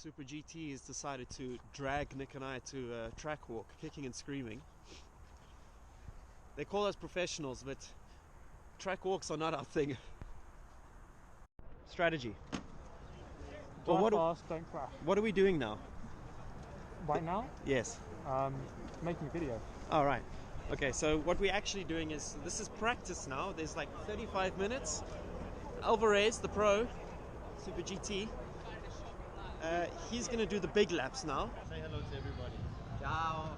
Super GT has decided to drag Nick and I to a track walk, kicking and screaming. They call us professionals, but track walks are not our thing. Strategy. Well, Drive fast, don't crash. what are we doing now? Right now, Yes. making a video. All right. Okay, so what we're actually doing is, this is practice now. There's like 35 minutes. Alvarez, the pro, Super GT, he's going to do the big laps now. Say hello to everybody. Ciao.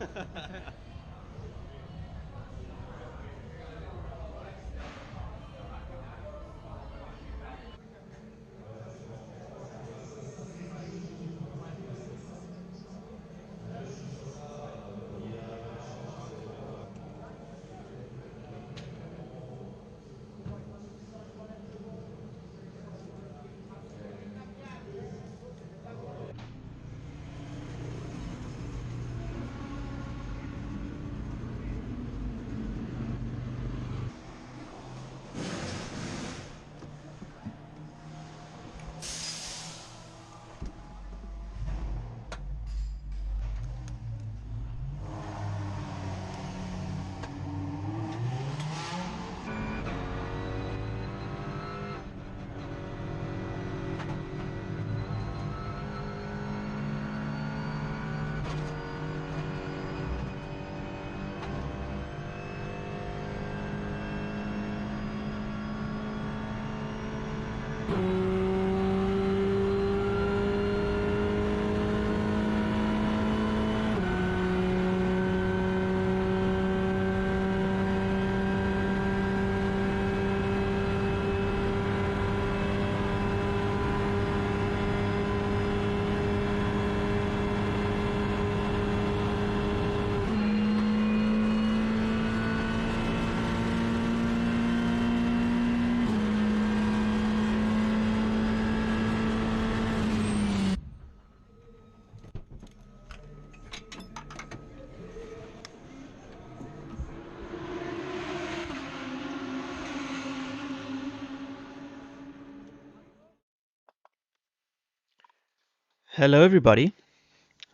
Hello everybody.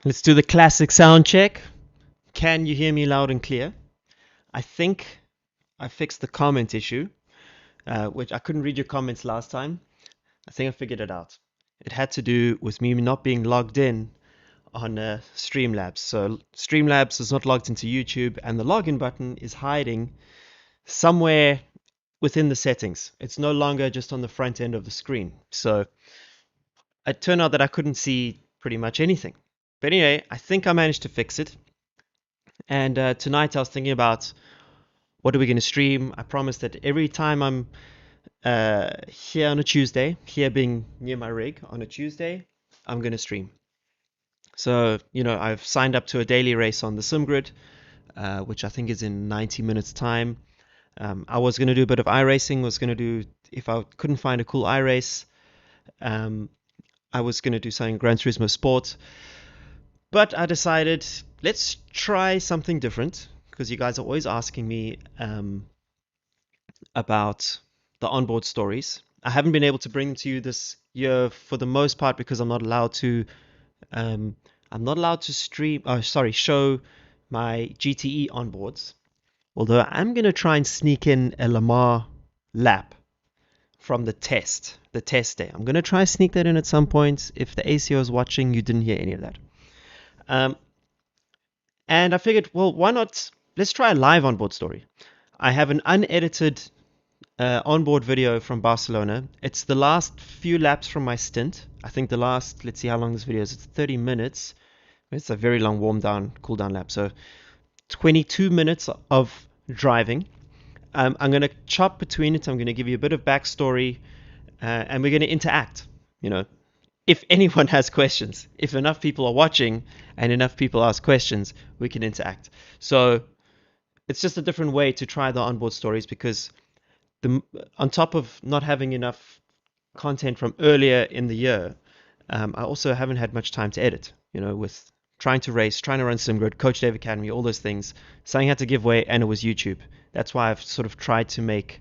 Let's do the classic sound check. Can you hear me loud and clear? I think I fixed the comment issue, which I couldn't read your comments last time. I think I figured it out. It had to do with me not being logged in on Streamlabs. So Streamlabs is not logged into YouTube, and the login button is hiding somewhere within the settings. It's no longer just on the front end of the screen. So it turned out that I couldn't see pretty much anything. But anyway, I think I managed to fix it. And tonight I was thinking about, what are we going to stream? I promised that every time I'm here on a Tuesday, here being near my rig on a Tuesday, I'm going to stream. So, I've signed up to a daily race on the SimGrid, which I think is in 90 minutes time. I was going to do a bit of iRacing, if I couldn't find a cool iRace, I was going to do something Gran Turismo Sport, but I decided, let's try something different, because you guys are always asking me about the onboard stories. I haven't been able to bring them to you this year for the most part because I'm not allowed to show my GTE onboards. Although I'm going to try and sneak in a Lamar lap from the test day. I'm going to try and sneak that in at some point. If the ACO is watching, you didn't hear any of that. And I figured, well, why not? Let's try a live onboard story. I have an unedited onboard video from Barcelona. It's the last few laps from my stint. I think let's see how long this video is. It's 30 minutes. It's a very long warm down, cool down lap. So 22 minutes of driving. I'm going to chop between it. I'm going to give you a bit of backstory, and we're going to interact. If anyone has questions, if enough people are watching and enough people ask questions, we can interact. So it's just a different way to try the onboard stories, because on top of not having enough content from earlier in the year, I also haven't had much time to edit, with trying to race, trying to run SimGrid, Coach Dave Academy, all those things. Something had to give way, and it was YouTube. That's why I've sort of tried to make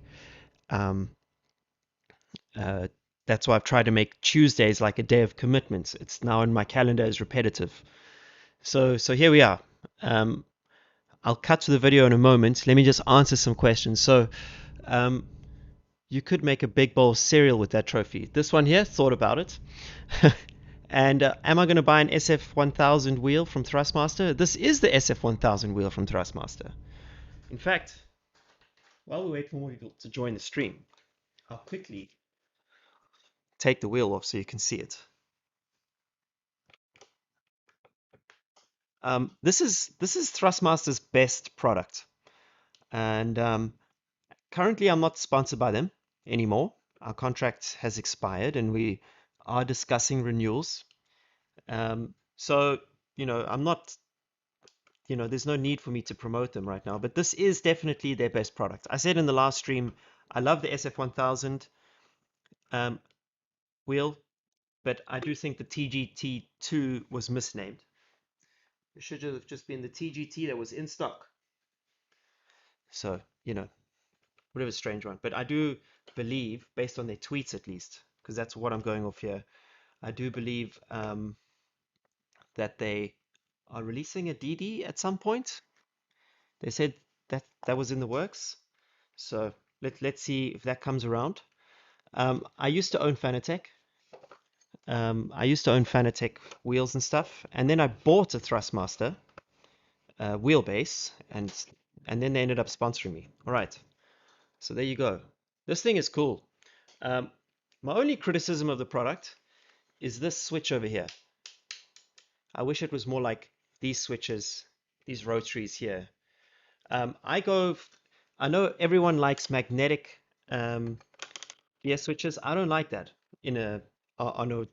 That's why I've tried to make Tuesdays like a day of commitment. It's now in my calendar as repetitive. So here we are. Um, I'll cut to the video in a moment. Let me just answer some questions. So um, you could make a big bowl of cereal with that trophy. This one here, thought about it. And am I going to buy an SF1000 wheel from Thrustmaster? This is the SF1000 wheel from Thrustmaster. In fact, while we wait for more people to join the stream, I'll quickly take the wheel off so you can see it. This is Thrustmaster's best product, and currently I'm not sponsored by them anymore. Our contract has expired, and we are discussing renewals. So I'm not, there's no need for me to promote them right now. But this is definitely their best product. I said in the last stream, I love the SF1000 um, wheel, but I do think the TGT2 was misnamed. It should have just been the TGT that was in stock. So, whatever strange one. But I do believe, based on their tweets at least, because that's what I'm going off here, I do believe that they are releasing a DD at some point. They said that was in the works. So let's see if that comes around. I used to own Fanatec. I used to own Fanatec wheels and stuff, and then I bought a Thrustmaster wheelbase, and then they ended up sponsoring me. All right, so there you go. This thing is cool. Um, my only criticism of the product is this switch over here. I wish it was more like these switches, these rotaries here. I know everyone likes magnetic gear switches. I don't like that in a on a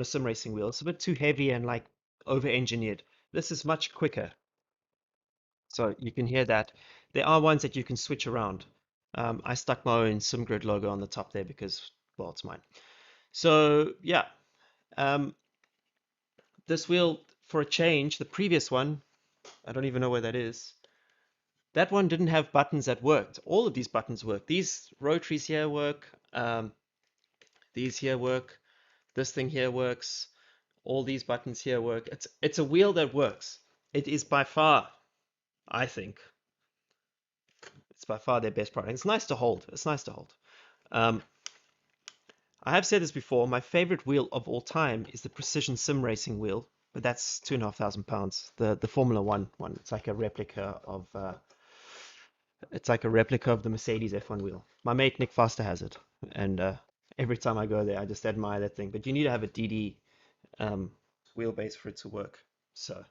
sim racing wheel. It's a bit too heavy and like over engineered. This is much quicker. So you can hear that. There are ones that you can switch around. I stuck my own SimGrid logo on the top there because, well, it's mine. So yeah, um, this wheel for a change, the previous one, I don't even know where that is. That one didn't have buttons that worked. All of these buttons work. These rotaries here work. These here work. This thing here works. All these buttons here work. It's a wheel that works. It is by far, I think, it's by far their best product. It's nice to hold. It's nice to hold. Um, I have said this before. My favorite wheel of all time is the Precision Sim Racing wheel, but that's £2,500. The Formula One one. It's like a replica of the Mercedes F1 wheel. My mate Nick Foster has it, and every time I go there, I just admire that thing. But you need to have a DD wheelbase for it to work. So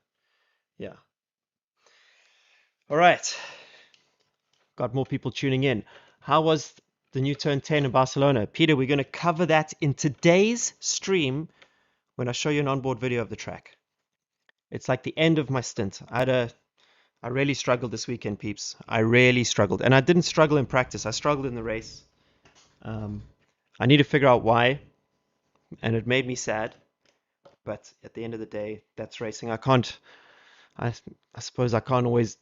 yeah. All right. Got more people tuning in. How was the new turn 10 in Barcelona? Peter, we're going to cover that in today's stream when I show you an onboard video of the track. It's like the end of my stint. I really struggled this weekend, peeps. I really struggled. And I didn't struggle in practice. I struggled in the race. I need to figure out why, and it made me sad. But at the end of the day, that's racing. I suppose I can't always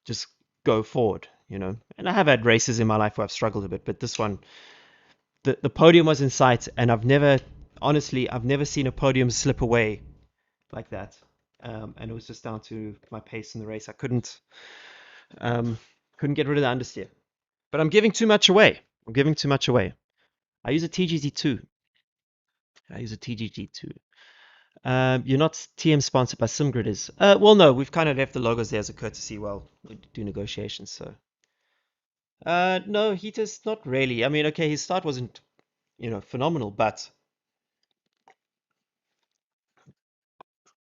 just go forward, And I have had races in my life where I've struggled a bit, but this one, the podium was in sight, and honestly, I've never seen a podium slip away like that. And it was just down to my pace in the race. I couldn't get rid of the understeer. But I'm giving too much away. I use a TGT2. You're not TM sponsored by SimGrid is. Well, no, we've kind of left the logos there as a courtesy while we do negotiations. So, no, he just not really. I mean, okay, his start wasn't, phenomenal, but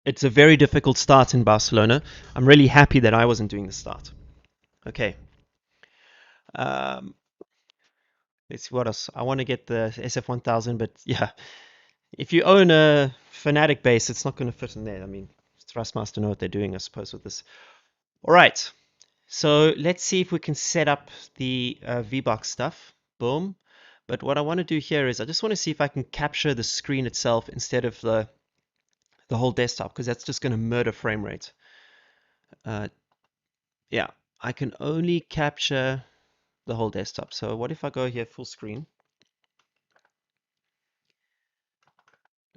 it's a very difficult start in Barcelona. I'm really happy that I wasn't doing the start. Okay. Um, let's see what else. I want to get the SF1000, but yeah, if you own a Fanatic base, it's not going to fit in there. I mean, Thrustmaster know what they're doing, I suppose, with this. All right. So let's see if we can set up the VBox stuff. Boom. But what I want to do here is I just want to see if I can capture the screen itself instead of the whole desktop, because that's just going to murder frame rate. Yeah, I can only capture the whole desktop. So what if I go here full screen?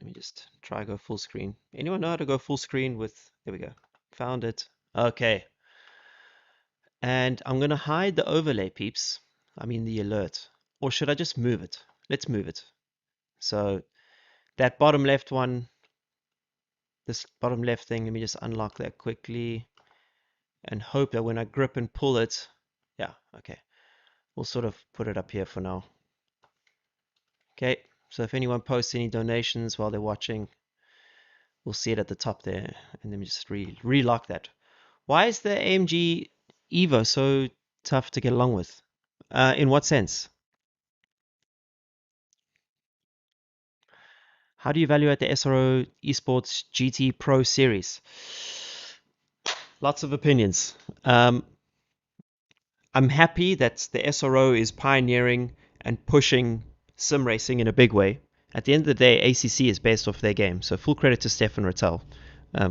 Let me just try go full screen. Anyone know how to go full screen with, there we go. Found it. Okay. And I'm going to hide the overlay, peeps. I mean the alert. Or should I just move it? Let's move it. So that bottom left one, this bottom left thing, let me just unlock that quickly and hope that when I grip and pull it, yeah, okay. We'll sort of put it up here for now. Okay, so if anyone posts any donations while they're watching, we'll see it at the top there. And let me just relock that. Why is the AMG Evo so tough to get along with? In what sense? How do you evaluate the SRO Esports GT Pro Series? Lots of opinions. I'm happy that the SRO is pioneering and pushing sim racing in a big way. At the end of the day, ACC is based off their game, so full credit to Stefan Rattel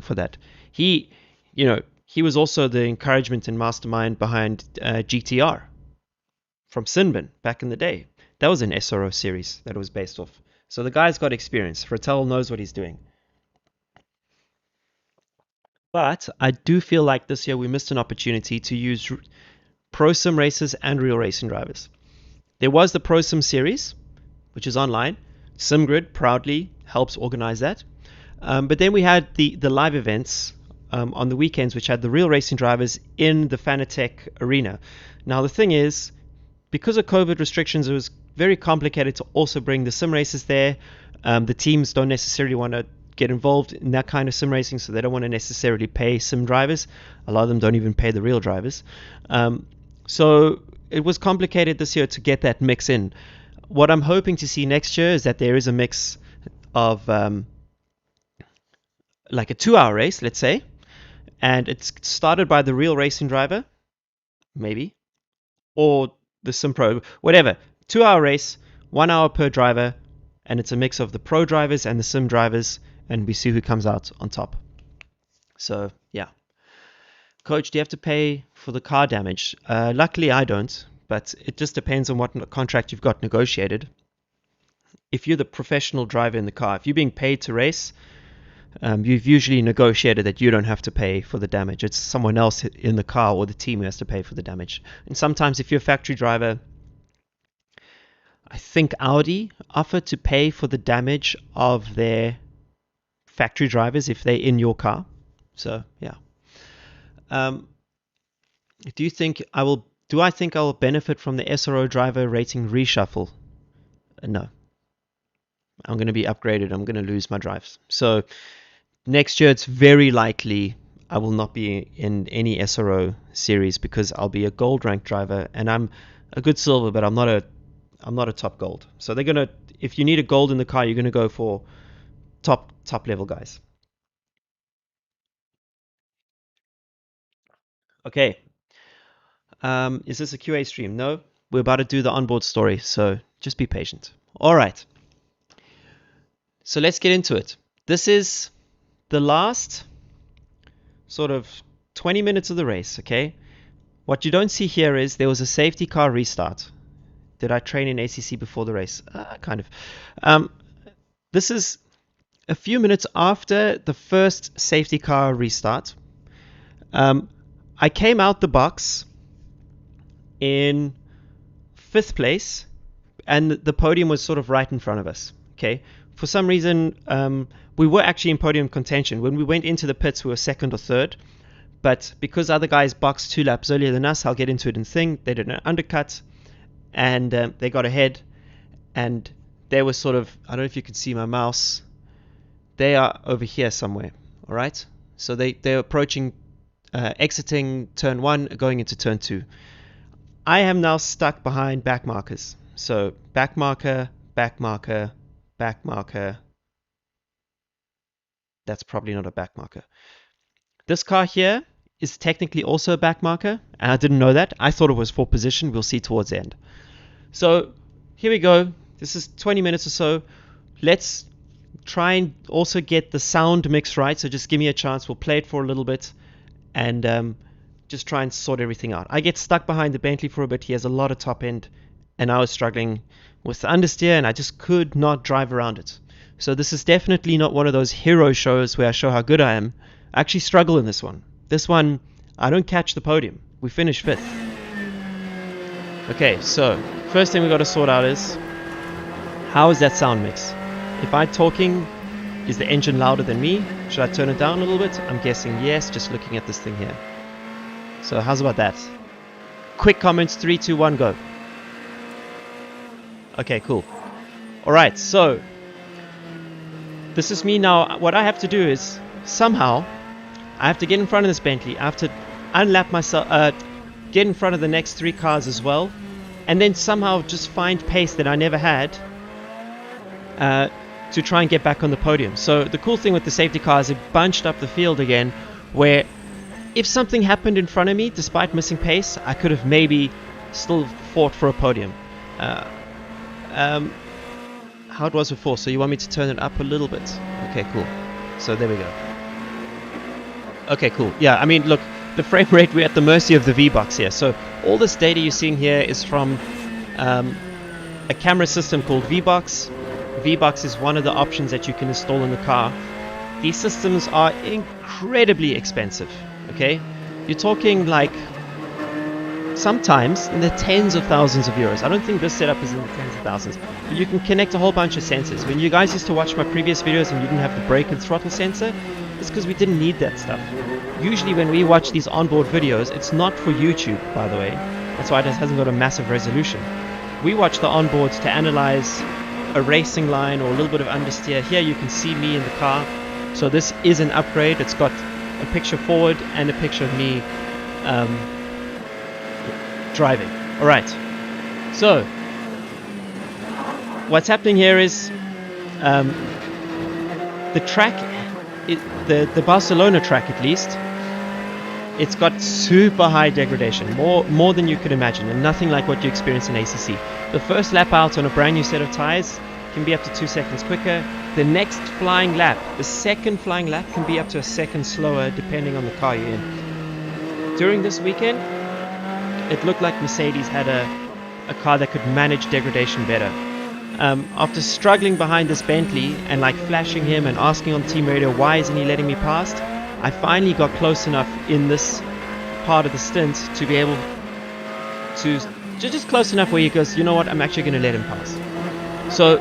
for that. He, he was also the encouragement and mastermind behind GTR from Sinbin back in the day. That was an SRO series that it was based off. So the guy's got experience. Rattel knows what he's doing. But I do feel like this year we missed an opportunity to use pro sim racers and real racing drivers. There was the Pro Sim series, which is online. SimGrid proudly helps organize that. But then we had the live events on the weekends, which had the real racing drivers in the Fanatec arena. Now, the thing is, because of COVID restrictions, it was very complicated to also bring the sim racers there. The teams don't necessarily want to get involved in that kind of sim racing, so they don't want to necessarily pay sim drivers. A lot of them don't even pay the real drivers. So it was complicated this year to get that mix in. What I'm hoping to see next year is that there is a mix of like a 2-hour race, let's say, and it's started by the real racing driver, maybe, or the sim pro, whatever. 2-hour race, 1 hour per driver, and it's a mix of the pro drivers and the sim drivers, and we see who comes out on top. So yeah. Coach, do you have to pay for the car damage? Luckily, I don't, but it just depends on what contract you've got negotiated. If you're the professional driver in the car, if you're being paid to race, you've usually negotiated that you don't have to pay for the damage. It's someone else in the car or the team who has to pay for the damage. And sometimes if you're a factory driver, I think Audi offer to pay for the damage of their factory drivers if they're in your car. So, yeah. Do you think I will? Do I think I will benefit from the SRO driver rating reshuffle? No. I'm going to be upgraded. I'm going to lose my drives. So next year, it's very likely I will not be in any SRO series because I'll be a gold ranked driver, and I'm a good silver, but I'm not a top gold. So they're gonna, if you need a gold in the car, you're gonna go for top level guys. Okay. Is this a QA stream? No, we're about to do the onboard story, so just be patient. All right. So let's get into it. This is the last sort of 20 minutes of the race, okay? What you don't see here is there was a safety car restart. Did I train in ACC before the race? Kind of. This is a few minutes after the first safety car restart. I came out the box in 5th place, and the podium was sort of right in front of us. Okay, for some reason, we were actually in podium contention. When we went into the pits, we were 2nd or 3rd, but because other guys boxed 2 laps earlier than us, I'll get into it in thing, they did an undercut, and they got ahead, and they were sort of, I don't know if you can see my mouse, they are over here somewhere, all right? So they're approaching, exiting turn 1, going into turn 2. I am now stuck behind back markers. So back marker, back marker, back marker. That's probably not a back marker. This car here is technically also a back marker, and I didn't know that. I thought it was for position. We'll see towards the end. So here we go. This is 20 minutes or so. Let's try and also get the sound mix right. So just give me a chance. We'll play it for a little bit and just try and sort everything out. I get stuck behind the Bentley for a bit. He has a lot of top end, and I was struggling with the understeer, and I just could not drive around it. So this is definitely not one of those hero shows where I show how good I am. I actually struggle in this one. This one, I don't catch the podium. We finish 5th. Okay, so first thing we got to sort out is, how is that sound mix? If I'm talking, is the engine louder than me? Should I turn it down a little bit? I'm guessing yes, just looking at this thing here. So how's about that? Quick comments, 3, 2, 1, go. Okay, cool. Alright, so this is me now. What I have to do is, somehow, I have to get in front of this Bentley. I have to unlap myself, get in front of the next 3 cars as well, and then somehow just find pace that I never had to try and get back on the podium. So the cool thing with the safety car is it bunched up the field again, where if something happened in front of me, despite missing pace, I could have maybe still fought for a podium. How it was before, so you want me to turn it up a little bit? Okay, cool. So there we go. Okay, cool. Yeah, I mean, look, the frame rate, we're at the mercy of the V-Box here. So all this data you're seeing here is from a camera system called V-Box. V-Box is one of the options that you can install in the car. These systems are incredibly expensive, okay? You're talking like sometimes in the tens of thousands of euros. I don't think this setup is in the tens of thousands. But you can connect a whole bunch of sensors. When you guys used to watch my previous videos and you didn't have the brake and throttle sensor, it's because we didn't need that stuff. Usually when we watch these onboard videos, it's not for YouTube, by the way. That's why it hasn't got a massive resolution. We watch the onboards to analyze a racing line or a little bit of understeer. Here you can see me in the car. So this is an upgrade. It's got a picture forward and a picture of me driving. Alright, so what's happening here is the track, the Barcelona track at least, it's got super high degradation, more than you could imagine, and nothing like what you experience in ACC. The first lap out on a brand new set of tires can be up to 2 seconds quicker. The next flying lap, the second flying lap, can be up to a second slower depending on the car you're in. During this weekend, it looked like Mercedes had a car that could manage degradation better. After struggling behind this Bentley and like flashing him and asking on team radio why isn't he letting me past, I finally got close enough in this part of the stint to be able to just close enough where he goes, you know what, I'm actually going to let him pass. So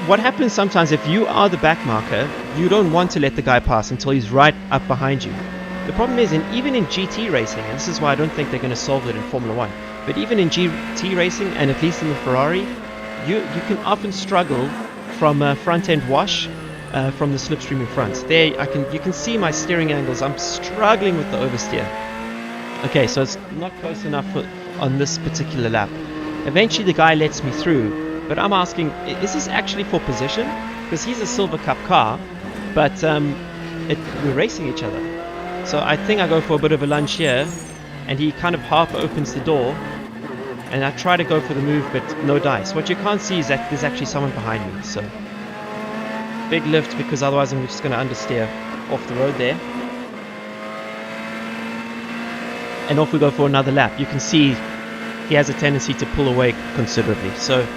what happens sometimes, if you are the back marker, you don't want to let the guy pass until he's right up behind you. The problem is, even in GT racing, and this is why I don't think they're going to solve it in Formula 1, but even in GT racing, and at least in the Ferrari, you can often struggle from a front-end wash from the slipstream in front. There, you can see my steering angles. I'm struggling with the oversteer. Okay, so it's not close enough on this particular lap. Eventually the guy lets me through, but I'm asking, is this actually for position? Because he's a Silver Cup car, but we're racing each other. So I think I go for a bit of a lunge here, and he kind of half opens the door, and I try to go for the move, but no dice. What you can't see is that there's actually someone behind me, so big lift, because otherwise I'm just going to understeer off the road there. And off we go for another lap. You can see he has a tendency to pull away considerably. So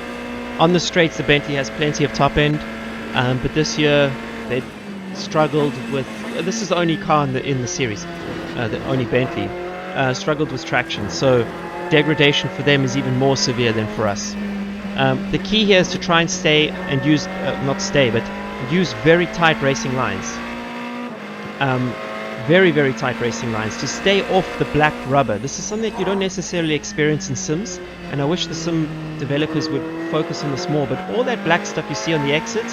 on the straights, the Bentley has plenty of top end, but this year they struggled with, this is the only car in the series, the only Bentley, struggled with traction. So degradation for them is even more severe than for us. The key here is to try and stay and use, not stay, but use very tight racing lines. Very, very tight racing lines to stay off the black rubber. This is something that you don't necessarily experience in sims, and I wish the sim developers would focus on this more, but all that black stuff you see on the exit,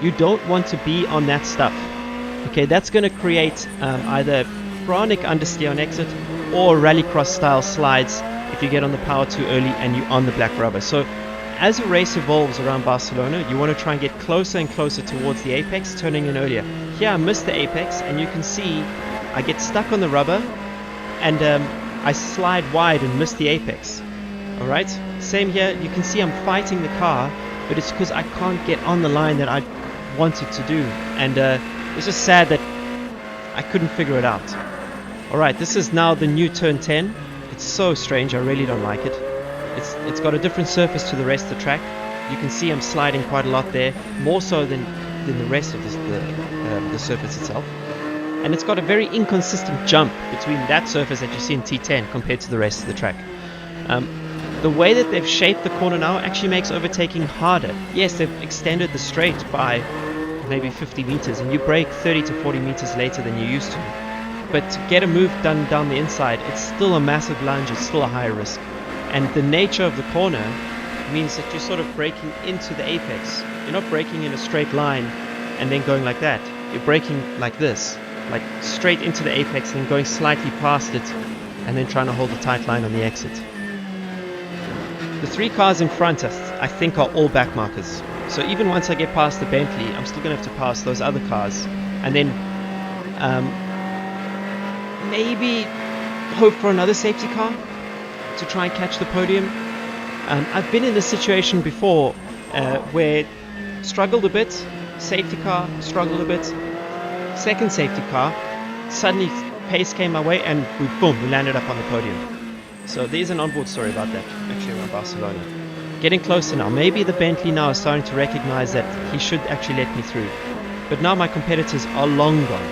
you don't want to be on that stuff. Okay, that's going to create either chronic understeer on exit or rallycross style slides if you get on the power too early and you're on the black rubber. So as a race evolves around Barcelona, you want to try and get closer and closer towards the apex, turning in earlier. Here I missed the apex, and you can see I get stuck on the rubber, and I slide wide and miss the apex. Alright, same here, you can see I'm fighting the car, but it's because I can't get on the line that I wanted to do, and it's just sad that I couldn't figure it out. Alright, this is now the new turn 10. It's so strange, I really don't like it. It's got a different surface to the rest of the track. You can see I'm sliding quite a lot there, more so than the rest of the surface itself. And it's got a very inconsistent jump between that surface that you see in T10 compared to the rest of the track. The way that they've shaped the corner now actually makes overtaking harder. Yes, they've extended the straight by maybe 50 meters, and you brake 30 to 40 meters later than you used to. But to get a move done down the inside, it's still a massive lunge, it's still a high risk. And the nature of the corner means that you're sort of braking into the apex. You're not braking in a straight line and then going like that. You're braking like this, like straight into the apex and going slightly past it, and then trying to hold a tight line on the exit. The three cars in front, I think, are all back markers. So even once I get past the Bentley, I'm still going to have to pass those other cars. And then maybe hope for another safety car to try and catch the podium. I've been in this situation before where struggled a bit, safety car, struggled a bit, second safety car, suddenly pace came my way and boom, we landed up on the podium. So there's an onboard story about that, actually, around Barcelona. Getting closer now. Maybe the Bentley now is starting to recognize that he should actually let me through. But now my competitors are long gone.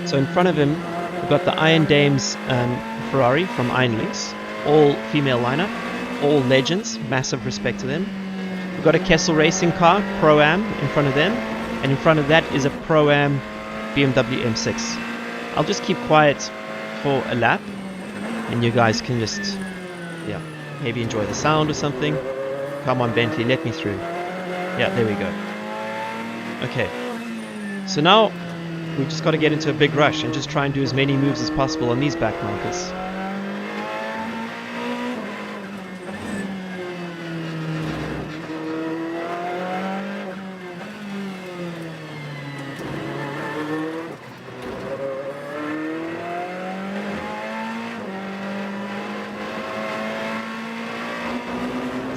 So in front of him, we've got the Iron Dames Ferrari from Iron Lynx, all female lineup, all legends, massive respect to them. We've got a Kessel Racing car, Pro-Am, in front of them, and in front of that is a Pro-Am BMW M6. I'll just keep quiet for a lap, and you guys can just, maybe enjoy the sound or something. Come on, Bentley, let me through. Yeah, there we go. Okay, so now we've just got to get into a big rush and just try and do as many moves as possible on these back markers.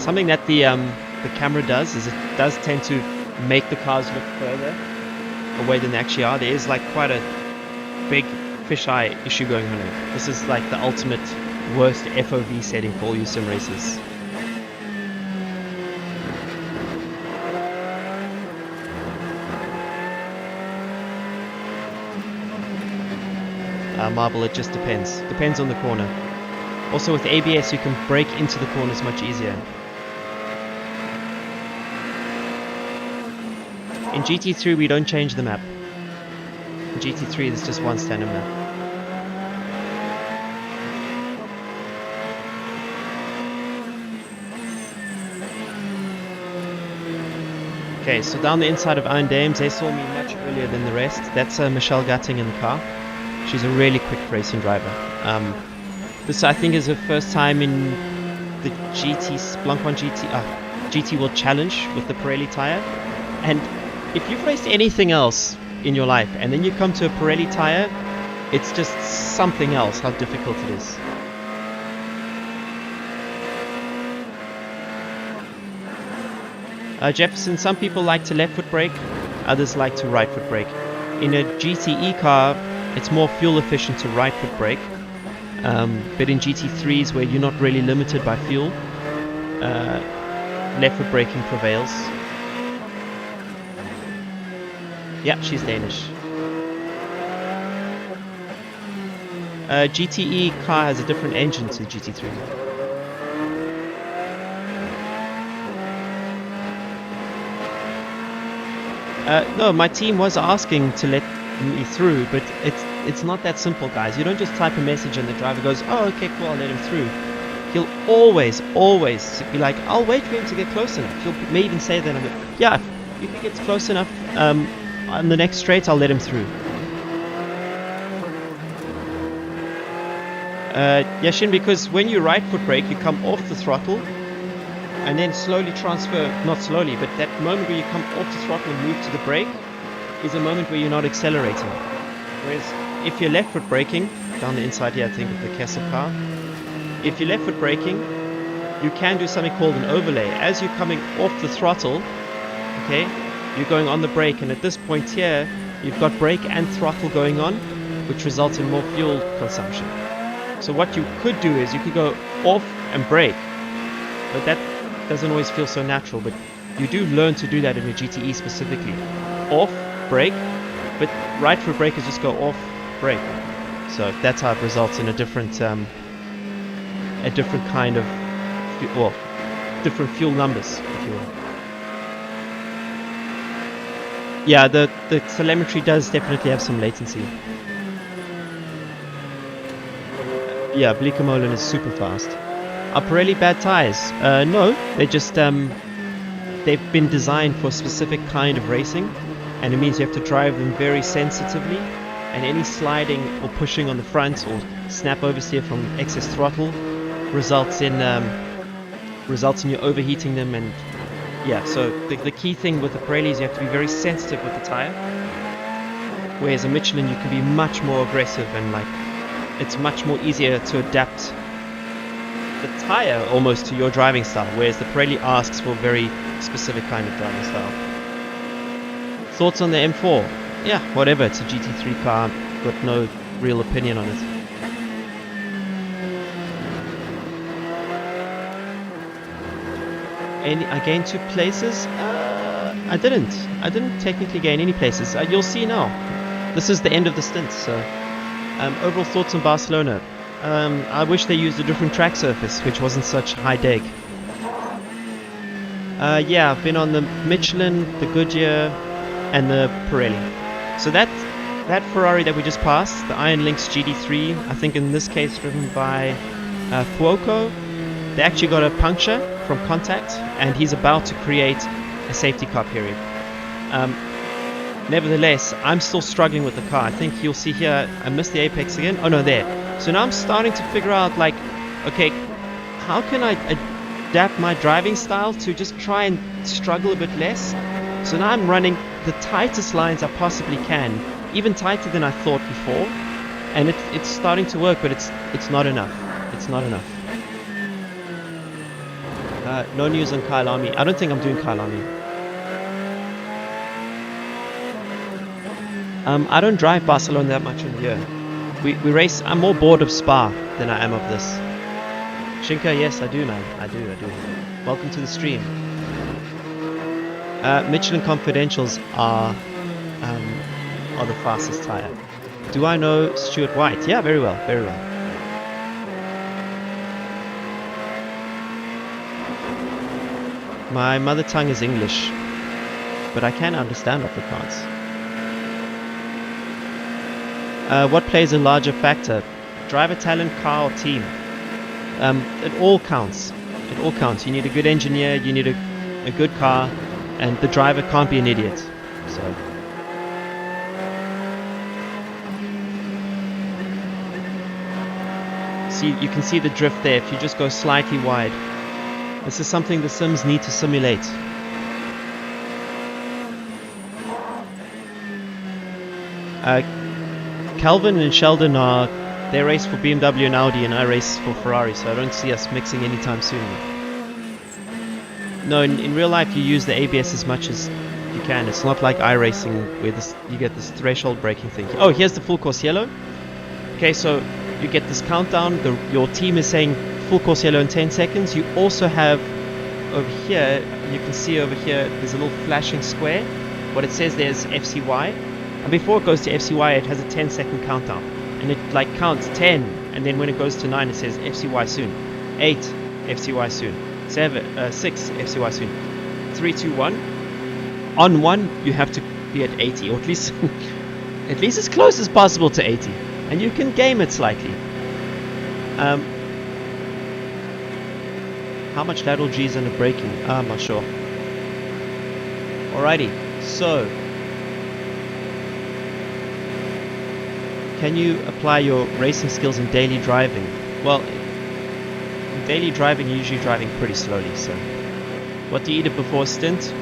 Something that the camera does is it does tend to make the cars look further away than they actually are. There is like quite a big fisheye issue going on here. This is like the ultimate worst FOV setting for all you sim racers. Marble, it just depends. Depends on the corner. Also with ABS you can brake into the corners much easier. In GT3 we don't change the map. In GT3 there's just one standard map. Okay, so down the inside of Iron Dames, they saw me much earlier than the rest. That's Michelle Gatting in the car. She's a really quick racing driver. This I think is her first time in the Blancpain GT World Challenge with the Pirelli tire. And if you've raced anything else in your life and then you come to a Pirelli tire, it's just something else how difficult it is. Jefferson, some people like to left foot brake, others like to right foot brake. In a GTE car, it's more fuel efficient to right foot brake. But in GT3s where you're not really limited by fuel, left foot braking prevails. Yeah, she's Danish. GTE car has a different engine to GT3. No, my team was asking to let me through, but it's not that simple, guys. You don't just type a message and the driver goes, oh, okay, cool, I'll let him through. He'll always be like, I'll wait for him to get close enough. He'll may even say that, yeah, if he gets close enough, on the next straight, I'll let him through. Yashin, because when you right foot brake, you come off the throttle and then slowly transfer, not slowly, but that moment where you come off the throttle and move to the brake is a moment where you're not accelerating. Whereas if you're left foot braking, down the inside here I think of the Kessel car, if you're left foot braking, you can do something called an overlay. As you're coming off the throttle, okay, you're going on the brake, and at this point here, you've got brake and throttle going on, which results in more fuel consumption. So what you could do is you could go off and brake, but that doesn't always feel so natural. But you do learn to do that in a GTE specifically. Off, brake, but right for brake is just go off, brake. So that's how it results in a different kind of, well, different fuel numbers, if you will. Yeah, the telemetry does definitely have some latency. Yeah, Bleekemolen is super fast. Are Pirelli bad tires? No, they just they've been designed for a specific kind of racing, and it means you have to drive them very sensitively, and any sliding or pushing on the front or snap oversteer from excess throttle results in you overheating them. And yeah, so the key thing with the Pirelli is you have to be very sensitive with the tire, whereas a Michelin you can be much more aggressive, and like it's much more easier to adapt the tire almost to your driving style, whereas the Pirelli asks for a very specific kind of driving style. Thoughts on the M4? Yeah, whatever, it's a GT3 car, got no real opinion on it. I gained 2 places? I didn't technically gain any places. You'll see now. This is the end of the stint, so overall thoughts on Barcelona. I wish they used a different track surface, which wasn't such high deg. Yeah, I've been on the Michelin, the Goodyear, and the Pirelli. So that Ferrari that we just passed, the Iron Lynx GD3, I think in this case driven by Fuoco, they actually got a puncture from contact, and he's about to create a safety car period. Nevertheless, I'm still struggling with the car. I think you'll see here, I missed the apex again. Oh no, there. So now I'm starting to figure out, like, okay, how can I adapt my driving style to just try and struggle a bit less? So now I'm running the tightest lines I possibly can, even tighter than I thought before, and it's starting to work, but it's not enough. It's not enough. No news on Kyle Army. I don't think I'm doing Kyle Army. I don't drive Barcelona that much in the year. We race. I'm more bored of Spa than I am of this. Shinka, yes, I do, man. I do. Welcome to the stream. Michelin Confidentials are the fastest tire. Do I know Stuart White? Yeah, very well. My mother tongue is English, but I can understand Afrikaans. What plays a larger factor? Driver talent, car, or team? It all counts. You need a good engineer, you need a good car, and the driver can't be an idiot. So. See, you can see the drift there if you just go slightly wide. This is something the sims need to simulate. Calvin and Sheldon they race for BMW and Audi, and I race for Ferrari, so I don't see us mixing anytime soon. No, in real life you use the ABS as much as you can. It's not like iRacing where you get this threshold braking thing. Oh, here's the full course yellow. Okay, so you get this countdown. Your team is saying full course yellow in 10 seconds. You also have over here, you can see over here, there's a little flashing square. What it says there is FCY. And before it goes to FCY, it has a 10-second countdown. And it like counts 10. And then when it goes to 9, it says FCY soon. 8, FCY soon. 6, FCY soon. 3, 2, 1. On 1, you have to be at 80. Or at least as close as possible to 80. And you can game it slightly. How much lateral G is under braking? I'm not sure. Alrighty, so can you apply your racing skills in daily driving? Well, in daily driving you're usually driving pretty slowly, so what do you eat before a stint?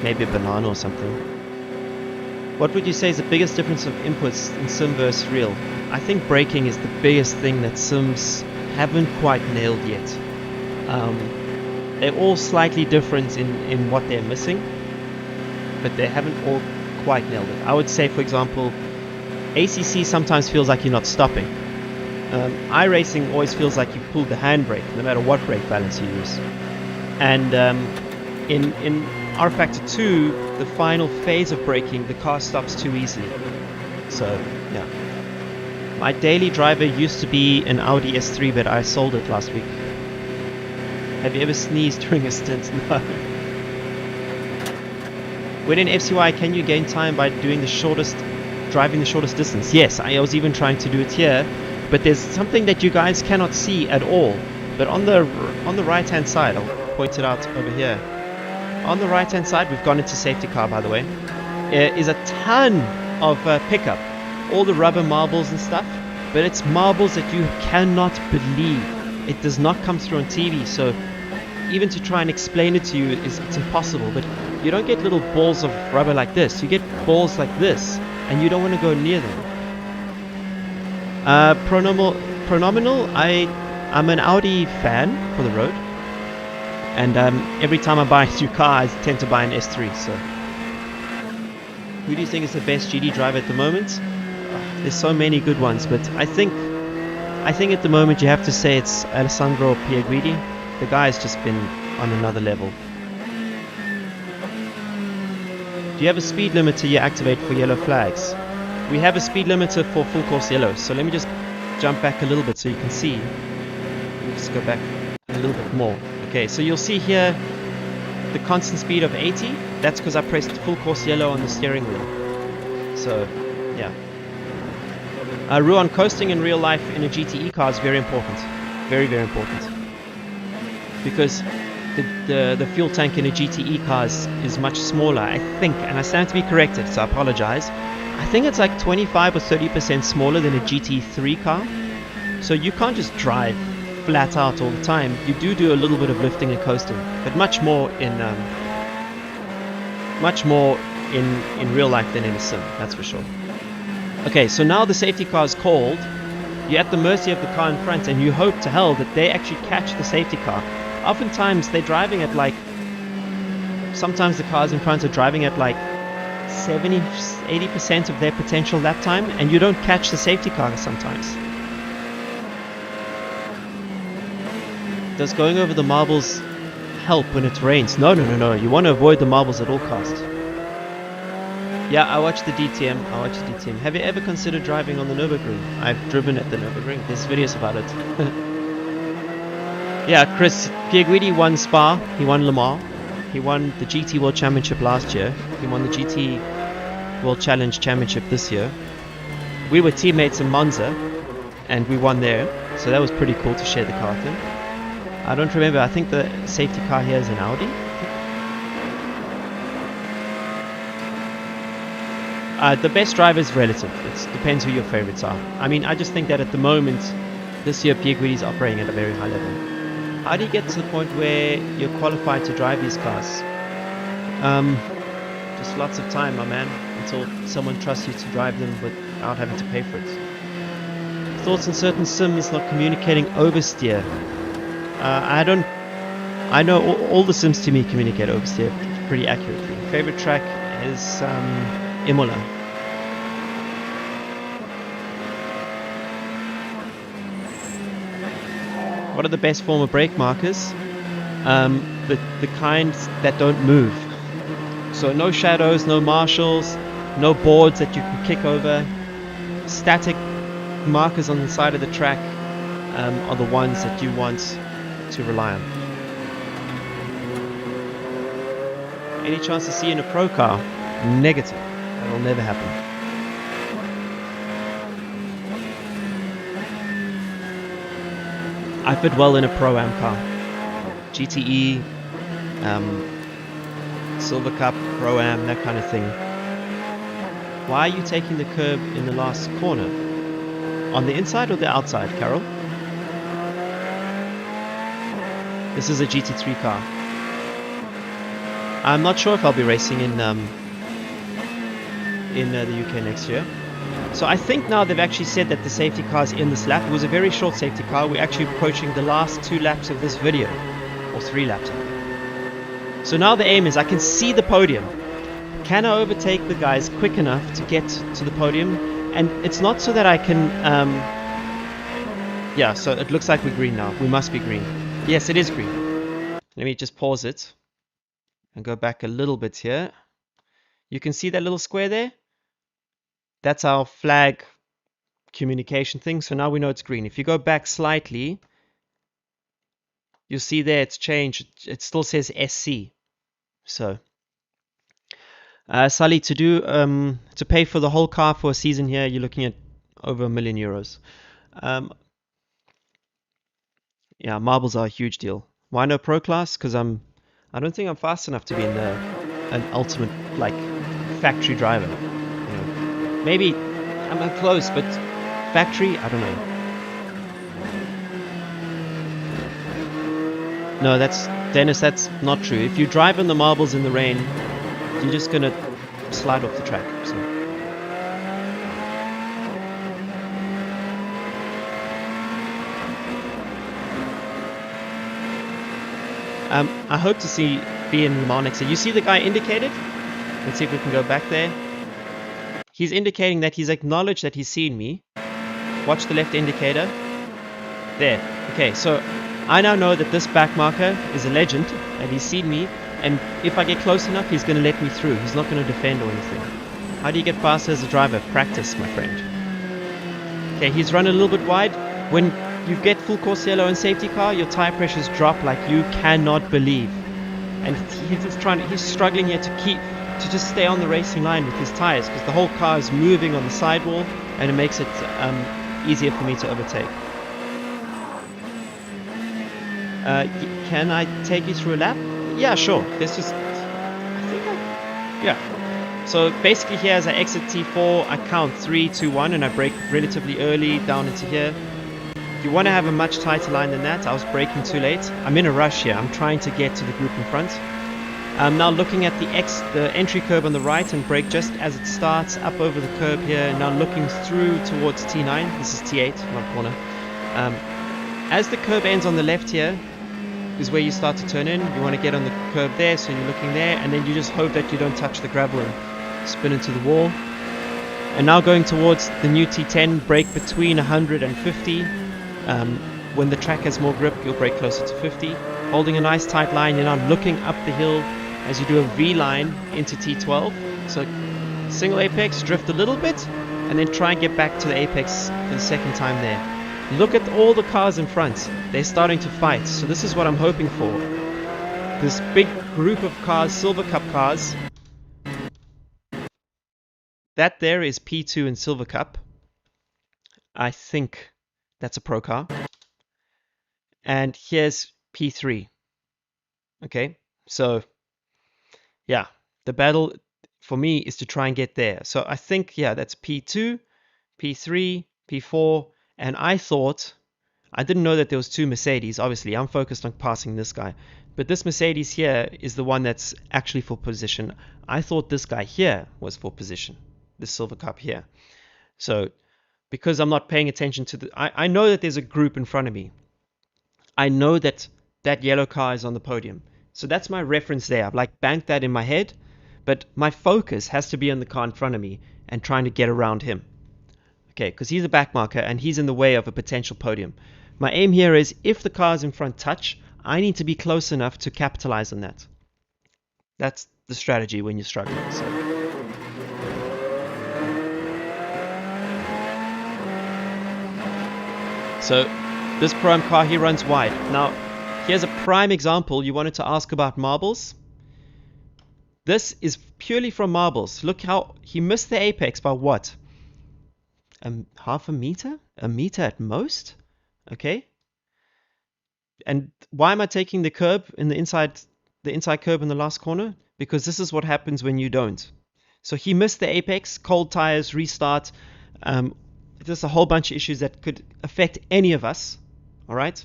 Maybe a banana or something. What would you say is the biggest difference of inputs in sim versus real? I think braking is the biggest thing that sims haven't quite nailed yet. They're all slightly different in what they're missing, but they haven't all quite nailed it. I would say, for example, ACC sometimes feels like you're not stopping. iRacing always feels like you pulled the handbrake no matter what brake balance you use. And in R Factor 2, the final phase of braking, the car stops too easily. So, yeah. My daily driver used to be an Audi S3, but I sold it last week. Have you ever sneezed during a stint? No. When in FCY, can you gain time by driving the shortest distance? Yes, I was even trying to do it here, but there's something that you guys cannot see at all. But on the right-hand side, I'll point it out over here. On the right-hand side, we've gone into safety car, by the way, is a ton of pickup, all the rubber marbles and stuff, but it's marbles that you cannot believe. It does not come through on TV, so even to try and explain it to you it's impossible. But you don't get little balls of rubber like this. You get balls like this, and you don't want to go near them. Pronominal. I'm an Audi fan for the road, and every time I buy a new car, I tend to buy an S3. So, who do you think is the best GD driver at the moment? There's so many good ones, but I think at the moment you have to say it's Alessandro Piaguidi. The guy's just been on another level. Do you have a speed limiter you activate for yellow flags? We have a speed limiter for full course yellow. So let me just jump back a little bit so you can see. Let me just go back a little bit more. Okay, so you'll see here the constant speed of 80. That's because I pressed full course yellow on the steering wheel. So, yeah. Ruan, coasting in real life in a GTE car is very important. Very, very important. Because the fuel tank in a GTE car is much smaller, I think, and I stand to be corrected, so I apologize. I think it's like 25 or 30% smaller than a GT3 car. So you can't just drive flat out all the time. You do a little bit of lifting and coasting, but much more in real life than in a sim, that's for sure. Okay, so now the safety car is called. You're at the mercy of the car in front, and you hope to hell that they actually catch the safety car. Oftentimes they're driving at like, sometimes the cars in front are driving at like 70-80% of their potential lap time, and you don't catch the safety car sometimes. Does going over the marbles help when it rains? No. You want to avoid the marbles at all costs. Yeah, I watched the DTM. Have you ever considered driving on the Nürburgring? I've driven at the Nürburgring. There's videos about it. Yeah, Chris, Piaguidi won Spa. He won Le Mans. He won the GT World Championship last year. He won the GT World Challenge Championship this year. We were teammates in Monza, and we won there. So that was pretty cool to share the car with him. I don't remember. I think the safety car here is an Audi. The best driver is relative. It depends who your favorites are. I mean, I just think that at the moment, this year Piaguidi is operating at a very high level. How do you get to the point where you're qualified to drive these cars? Just lots of time, my man, until someone trusts you to drive them without having to pay for it. Thoughts on certain sims not communicating oversteer? I know all the sims to me communicate oversteer pretty accurately. Favorite track is Imola. What are the best form of brake markers? The kinds that don't move. So no shadows, no marshals, no boards that you can kick over. Static markers on the side of the track are the ones that you want to rely on. Any chance to see in a pro car? Negative. That will never happen. I fit well in a Pro-Am car. GTE, Silver Cup, Pro-Am, that kind of thing. Why are you taking the curb in the last corner? On the inside or the outside, Carol? This is a GT3 car. I'm not sure if I'll be racing in the UK next year. So I think now they've actually said that the safety car is in this lap. It was a very short safety car. We're actually approaching the last 2 laps of this video. Or 3 laps, I think. So now the aim is I can see the podium. Can I overtake the guys quick enough to get to the podium? And it's not so that I can Yeah, so it looks like we're green now. We must be green. Yes, it is green. Let me just pause it and go back a little bit here. You can see that little square there? That's our flag communication thing. So now we know it's green. If you go back slightly, you'll see there it's changed. It still says SC. So, Sally, to pay for the whole car for a season here, you're looking at over €1 million. Yeah, marbles are a huge deal. Why no pro class? Because I don't think I'm fast enough to be in an ultimate like factory driver. You know, maybe I'm close, but factory, I don't know. No, that's Dennis. That's not true. If you drive on the marbles in the rain, you're just gonna slide off the track. So. I hope to be in Le Mans next year. You see the guy indicated? Let's see if we can go back there. He's indicating that he's acknowledged that he's seen me. Watch the left indicator. There. Okay, so I now know that this back marker is a legend and he's seen me, and if I get close enough, he's going to let me through. He's not going to defend or anything. How do you get faster as a driver? Practice, my friend. Okay, he's run a little bit wide. When you get full course yellow and safety car, your tire pressures drop like you cannot believe. And he's struggling here to just stay on the racing line with his tires, because the whole car is moving on the sidewall and it makes it easier for me to overtake. Can I take you through a lap? Yeah, sure. Yeah. So basically here as I exit T4, I count 3, 2, 1, and I brake relatively early down into here. You want to have a much tighter line than that. I was braking too late. I'm in a rush here. I'm trying to get to the group in front. I'm now looking at the entry curb on the right and brake just as it starts up over the curb here. Now looking through towards T9. This is T8, not corner. As the curb ends on the left here is where you start to turn in. You want to get on the curb there, so you're looking there, and then you just hope that you don't touch the gravel and spin into the wall. And now going towards the new T10, brake between 100 and 50. When the track has more grip, you'll brake closer to 50. Holding a nice tight line, you're now looking up the hill as you do a V line into T12. So single apex, drift a little bit, and then try and get back to the apex for the second time there. Look at all the cars in front. They're starting to fight. So this is what I'm hoping for. This big group of cars, Silver Cup cars. That there is P2 in Silver Cup. I think that's a pro car. And here's P3. Okay, so yeah, the battle for me is to try and get there. So I think, yeah, that's P2, P3, P4, and I didn't know that there was 2 Mercedes. Obviously, I'm focused on passing this guy. But this Mercedes here is the one that's actually for position. I thought this guy here was for position, the Silver Cup here. So because I'm not paying attention to I know that there's a group in front of me. I know that that yellow car is on the podium. So that's my reference there. I've like banked that in my head, but my focus has to be on the car in front of me and trying to get around him. Okay, because he's a back marker and he's in the way of a potential podium. My aim here is if the cars in front touch, I need to be close enough to capitalize on that. That's the strategy when you're struggling. So this Pro-Am car, he runs wide. Now, here's a prime example. You wanted to ask about marbles. This is purely from marbles. Look how he missed the apex by what? Half a meter? A meter at most? Okay. And why am I taking the curb in the inside curb in the last corner? Because this is what happens when you don't. So he missed the apex, cold tires, restart. There's a whole bunch of issues that could affect any of us. All right.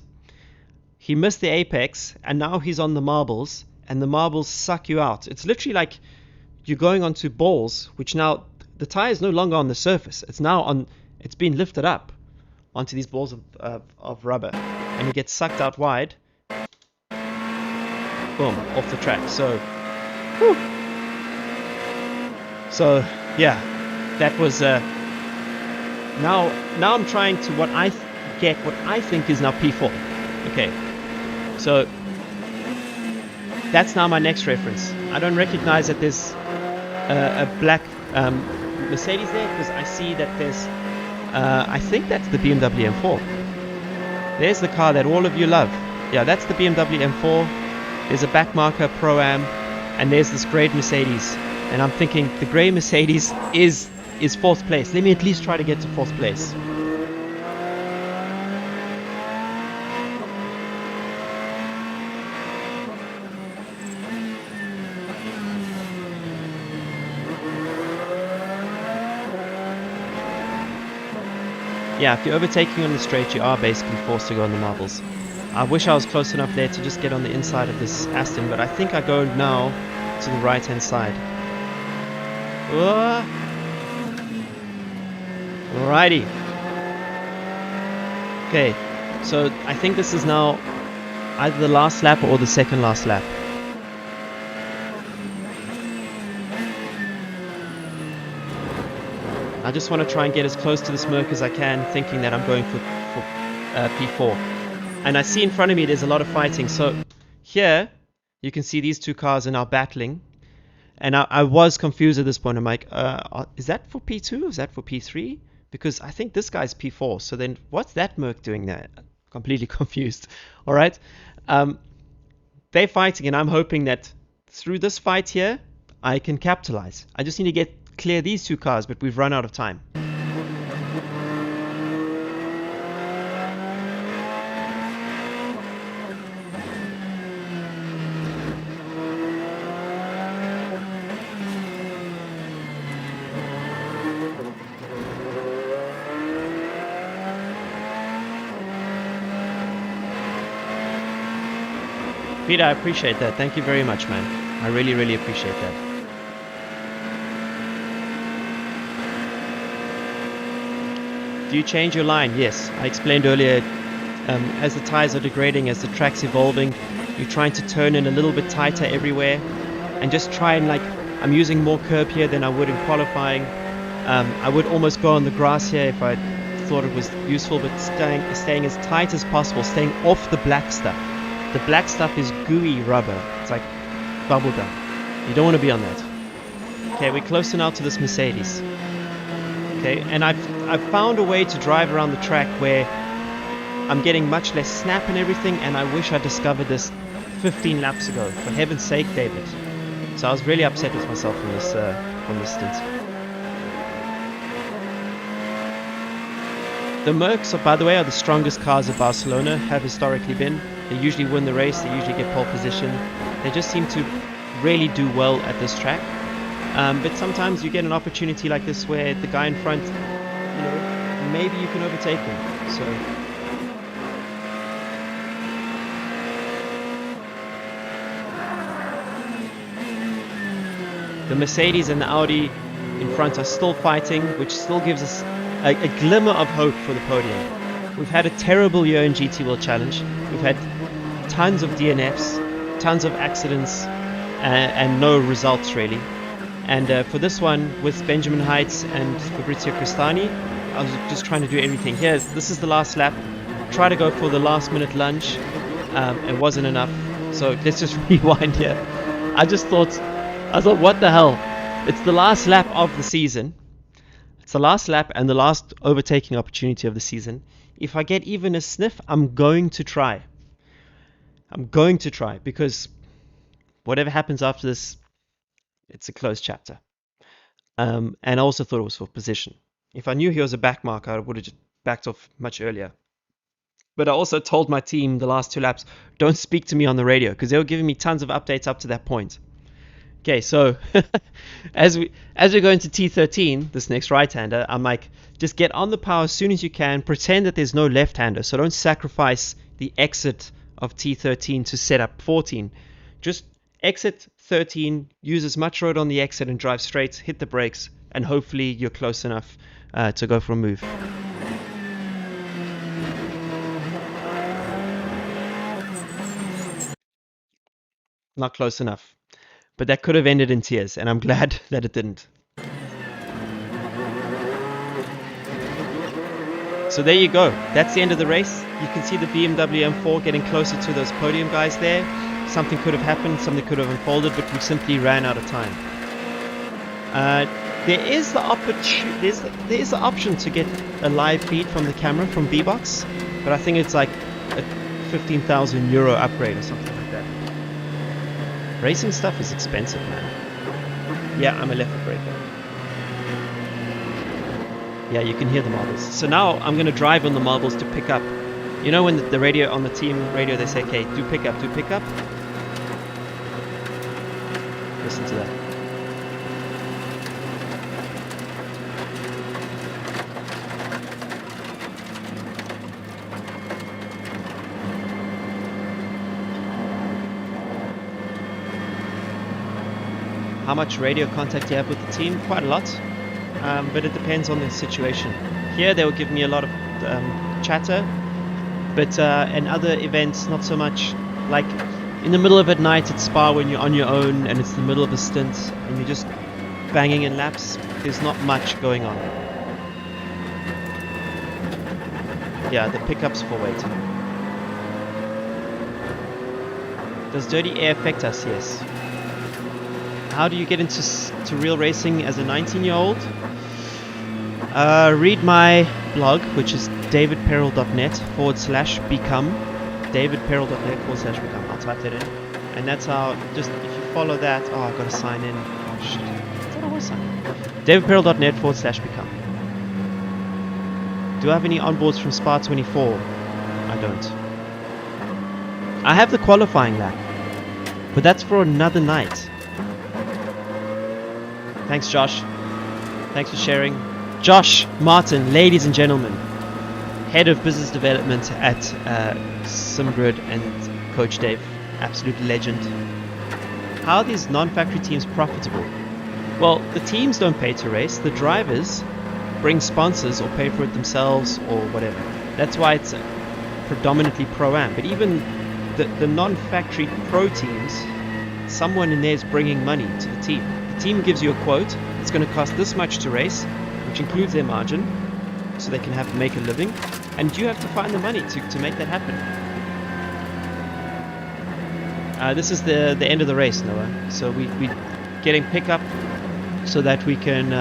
He missed the apex, and now he's on the marbles, and the marbles suck you out. It's literally like you're going onto balls, which now the tire is no longer on the surface. It's been lifted up onto these balls of rubber, and you get sucked out wide. Boom, off the track. So, whew. So yeah, that was now I'm trying to get what I think is now P4. Okay, so that's now my next reference. I don't recognize that there's a black Mercedes there, because I see that there's, I think that's the BMW M4. There's the car that all of you love. Yeah, that's the BMW M4. There's a back marker Pro-Am, and there's this grey Mercedes. And I'm thinking the grey Mercedes is fourth place. Let me at least try to get to fourth place. Yeah, if you're overtaking on the straight, you are basically forced to go on the marbles. I wish I was close enough there to just get on the inside of this Aston, but I think I go now to the right-hand side. Alrighty. Okay, so I think this is now either the last lap or the second last lap. I just want to try and get as close to the smoke as I can, thinking that I'm going for P4. And I see in front of me there's a lot of fighting. So here you can see these two cars are now battling. And I was confused at this point. I'm like, is that for P2? Is that for P3? Because I think this guy's P4. So then what's that Merc doing there? Completely confused. All right. They're fighting, and I'm hoping that through this fight here, I can capitalize. I just need to clear these two cars, but we've run out of time. Peter, I appreciate that. Thank you very much, man. I really, really appreciate that. Do you change your line? Yes. I explained earlier, as the tires are degrading, as the track's evolving, you're trying to turn in a little bit tighter everywhere, and just try and, like, I'm using more curb here than I would in qualifying. I would almost go on the grass here if I thought it was useful, but staying as tight as possible, staying off the black stuff. The black stuff is gooey rubber. It's like bubble gum. You don't want to be on that. Okay, we're closer now to this Mercedes. Okay, and I've found a way to drive around the track where I'm getting much less snap and everything, and I wish I discovered this 15 laps ago. For heaven's sake, David. So I was really upset with myself from this stint. The Mercs, by the way, are the strongest cars at Barcelona, have historically been. They usually win the race, they usually get pole position. They just seem to really do well at this track. But sometimes you get an opportunity like this where the guy in front, maybe you can overtake him. So the Mercedes and the Audi in front are still fighting, which still gives us a glimmer of hope for the podium. We've had a terrible year in GT World Challenge. We've had tons of DNFs, tons of accidents, and no results really. And for this one, with Benjamin Heights and Fabrizio Cristani, I was just trying to do everything. Here, this is the last lap. Try to go for the last minute lunge. It wasn't enough. So let's just rewind here. I thought, what the hell? It's the last lap of the season. It's the last lap and the last overtaking opportunity of the season. If I get even a sniff, I'm going to try. Because whatever happens after this, it's a closed chapter. And I also thought it was for position. If I knew he was a back marker, I would have just backed off much earlier. But I also told my team the last 2 laps, don't speak to me on the radio, because they were giving me tons of updates up to that point. Okay, so as we go into T13, this next right-hander, I'm like, just get on the power as soon as you can. Pretend that there's no left-hander, so don't sacrifice the exit of T13 to set up 14. Just exit 13, use as much road on the exit and drive straight, hit the brakes, and hopefully you're close enough to go for a move. Not close enough. But that could have ended in tears, and I'm glad that it didn't. So there you go. That's the end of the race. You can see the BMW M4 getting closer to those podium guys there. Something could have happened, something could have unfolded, but we simply ran out of time. There is the option to get a live feed from the camera from VBox, but I think it's like a 15,000 euro upgrade or something like that. Racing stuff is expensive, man. Yeah, I'm a left breaker. Yeah, you can hear the marbles. So now I'm going to drive on the marbles to pick up. You know when the radio, on the team radio, they say, okay, do pick up, do pick up. Listen to that. How much radio contact you have with the team? Quite a lot. But it depends on the situation. Here they will give me a lot of chatter, but in other events not so much. Like in the middle of at night at Spa when you're on your own and it's the middle of a stint and you're just banging in laps, there's not much going on. Yeah, the pickups for weight. Does dirty air affect us? Yes. How do you get into real racing as a 19-year-old? Read my blog, which is davidperrell.net/become. davidperrell.net/become. I'll type that in. And that's how, just if you follow that, oh, I've got to sign in. Oh, shit. I thought I was signing in. davidperrell.net/become. Do I have any onboards from Spa 24? I don't. I have the qualifying lap, but that's for another night. Thanks, Josh. Thanks for sharing. Josh Martin, ladies and gentlemen, Head of Business Development at SimGrid and Coach Dave, absolute legend. How are these non-factory teams profitable? Well, the teams don't pay to race. The drivers bring sponsors or pay for it themselves or whatever. That's why it's predominantly Pro-Am. But even the non-factory pro teams, someone in there is bringing money to the team. The team gives you a quote. It's going to cost this much to race, which includes their margin, so they can make a living. And you have to find the money to make that happen. This is the end of the race, Noah. So we're getting pickup so that we can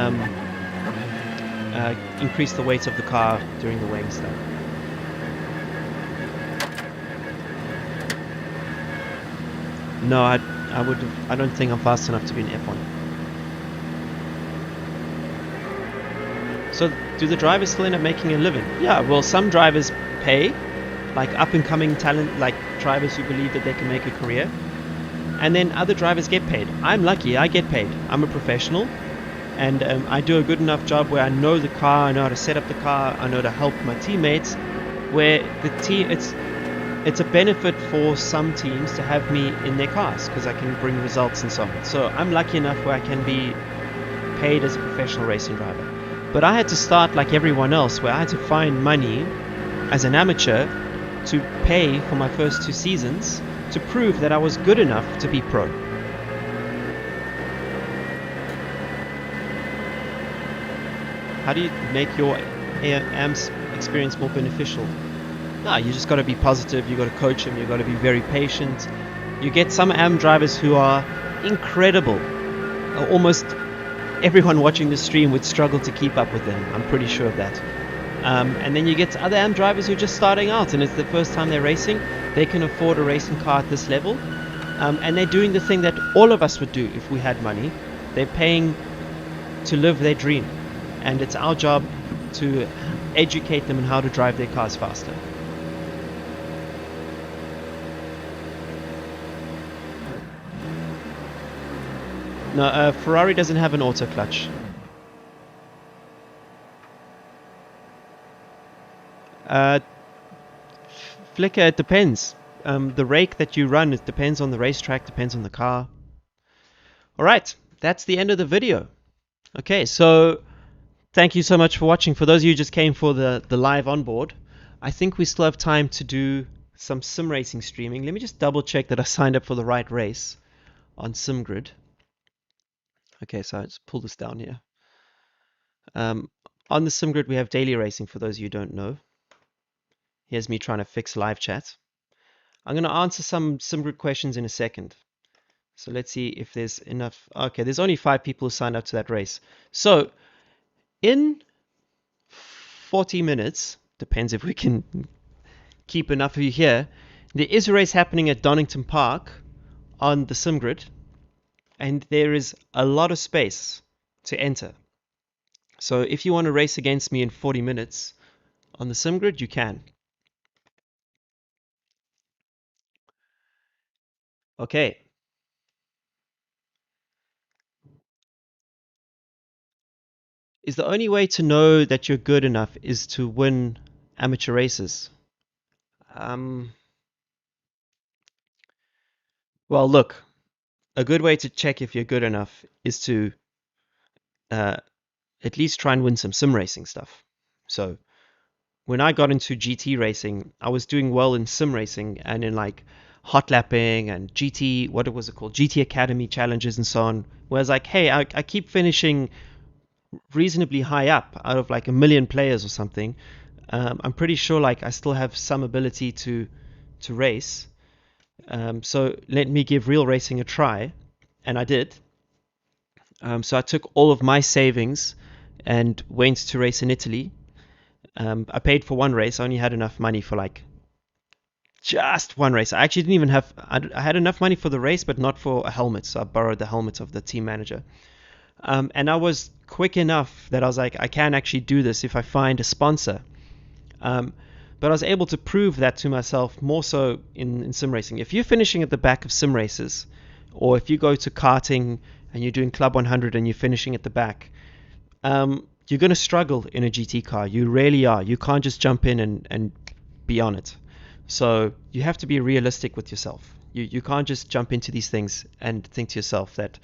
increase the weight of the car during the weighing stuff. No, I don't think I'm fast enough to be an F1. So do the drivers still end up making a living? Yeah, well, some drivers pay, like up-and-coming talent, like drivers who believe that they can make a career. And then other drivers get paid. I'm lucky, I get paid. I'm a professional, and I do a good enough job where I know the car, I know how to set up the car, I know how to help my teammates, where the team, it's a benefit for some teams to have me in their cars because I can bring results and so on. So I'm lucky enough where I can be paid as a professional racing driver. But I had to start like everyone else, where I had to find money as an amateur to pay for my first 2 seasons to prove that I was good enough to be pro. How do you make your AMS experience more beneficial? No, you just got to be positive, you got to coach them, you got to be very patient. You get some AM drivers who are incredible. Almost everyone watching the stream would struggle to keep up with them. I'm pretty sure of that. And then you get other AM drivers who are just starting out and it's the first time they're racing. They can afford a racing car at this level. And they're doing the thing that all of us would do if we had money. They're paying to live their dream. And it's our job to educate them on how to drive their cars faster. No, Ferrari doesn't have an auto clutch. Flicker, it depends. The rake that you run, it depends on the racetrack, depends on the car. Alright, that's the end of the video. Okay, so thank you so much for watching. For those of you who just came for the live onboard, I think we still have time to do some sim racing streaming. Let me just double check that I signed up for the right race on SimGrid. Okay, so let's pull this down here. On the SimGrid, we have daily racing for those of you who don't know. Here's me trying to fix live chat. I'm going to answer some SimGrid questions in a second. So let's see if there's enough. Okay, there's only 5 people who signed up to that race. So in 40 minutes, depends if we can keep enough of you here, there is a race happening at Donington Park on the SimGrid, and there is a lot of space to enter. So if you want to race against me in 40 minutes on the SimGrid, you can. Okay. Is the only way to know that you're good enough is to win amateur races? Um, well, look, a good way to check if you're good enough is to uh, at least try and win some sim racing stuff. So when I got into GT racing, I was doing well in sim racing and in like hot lapping and GT, what was it called? GT Academy challenges and so on. Whereas like, hey, I keep finishing reasonably high up out of like a million players or something. I'm pretty sure like I still have some ability to race. So let me give real racing a try, and I did. So I took all of my savings and went to race in Italy. I paid for one race. I only had enough money for like just one race. I actually didn't even have. I had enough money for the race, but not for a helmet. So I borrowed the helmet of the team manager. And I was quick enough that I was like, I can actually do this if I find a sponsor. Um, but I was able to prove that to myself more so in sim racing. If you're finishing at the back of sim races, or if you go to karting and you're doing Club 100 and you're finishing at the back, you're going to struggle in a GT car. You really are. You can't just jump in and be on it. So you have to be realistic with yourself. You can't just jump into these things and think to yourself that,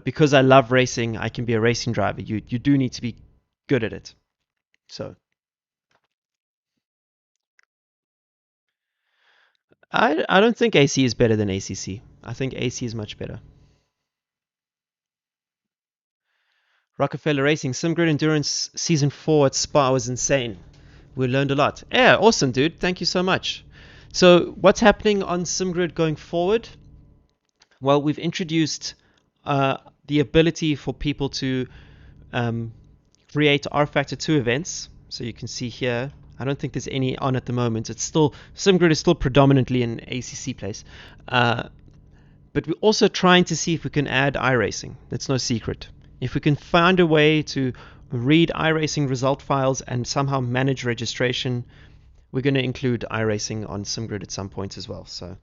because I love racing, I can be a racing driver. You do need to be good at it. So I don't think AC is better than ACC. I think AC is much better. Rockefeller Racing, SimGrid Endurance Season 4 at Spa was insane. We learned a lot. Yeah, awesome, dude. Thank you so much. So what's happening on SimGrid going forward? Well, we've introduced the ability for people to um, create R Factor 2 events. So you can see here, I don't think there's any on at the moment. It's still, SimGrid is still predominantly an ACC place. But we're also trying to see if we can add iRacing. That's no secret. If we can find a way to read iRacing result files and somehow manage registration, we're going to include iRacing on SimGrid at some point as well. So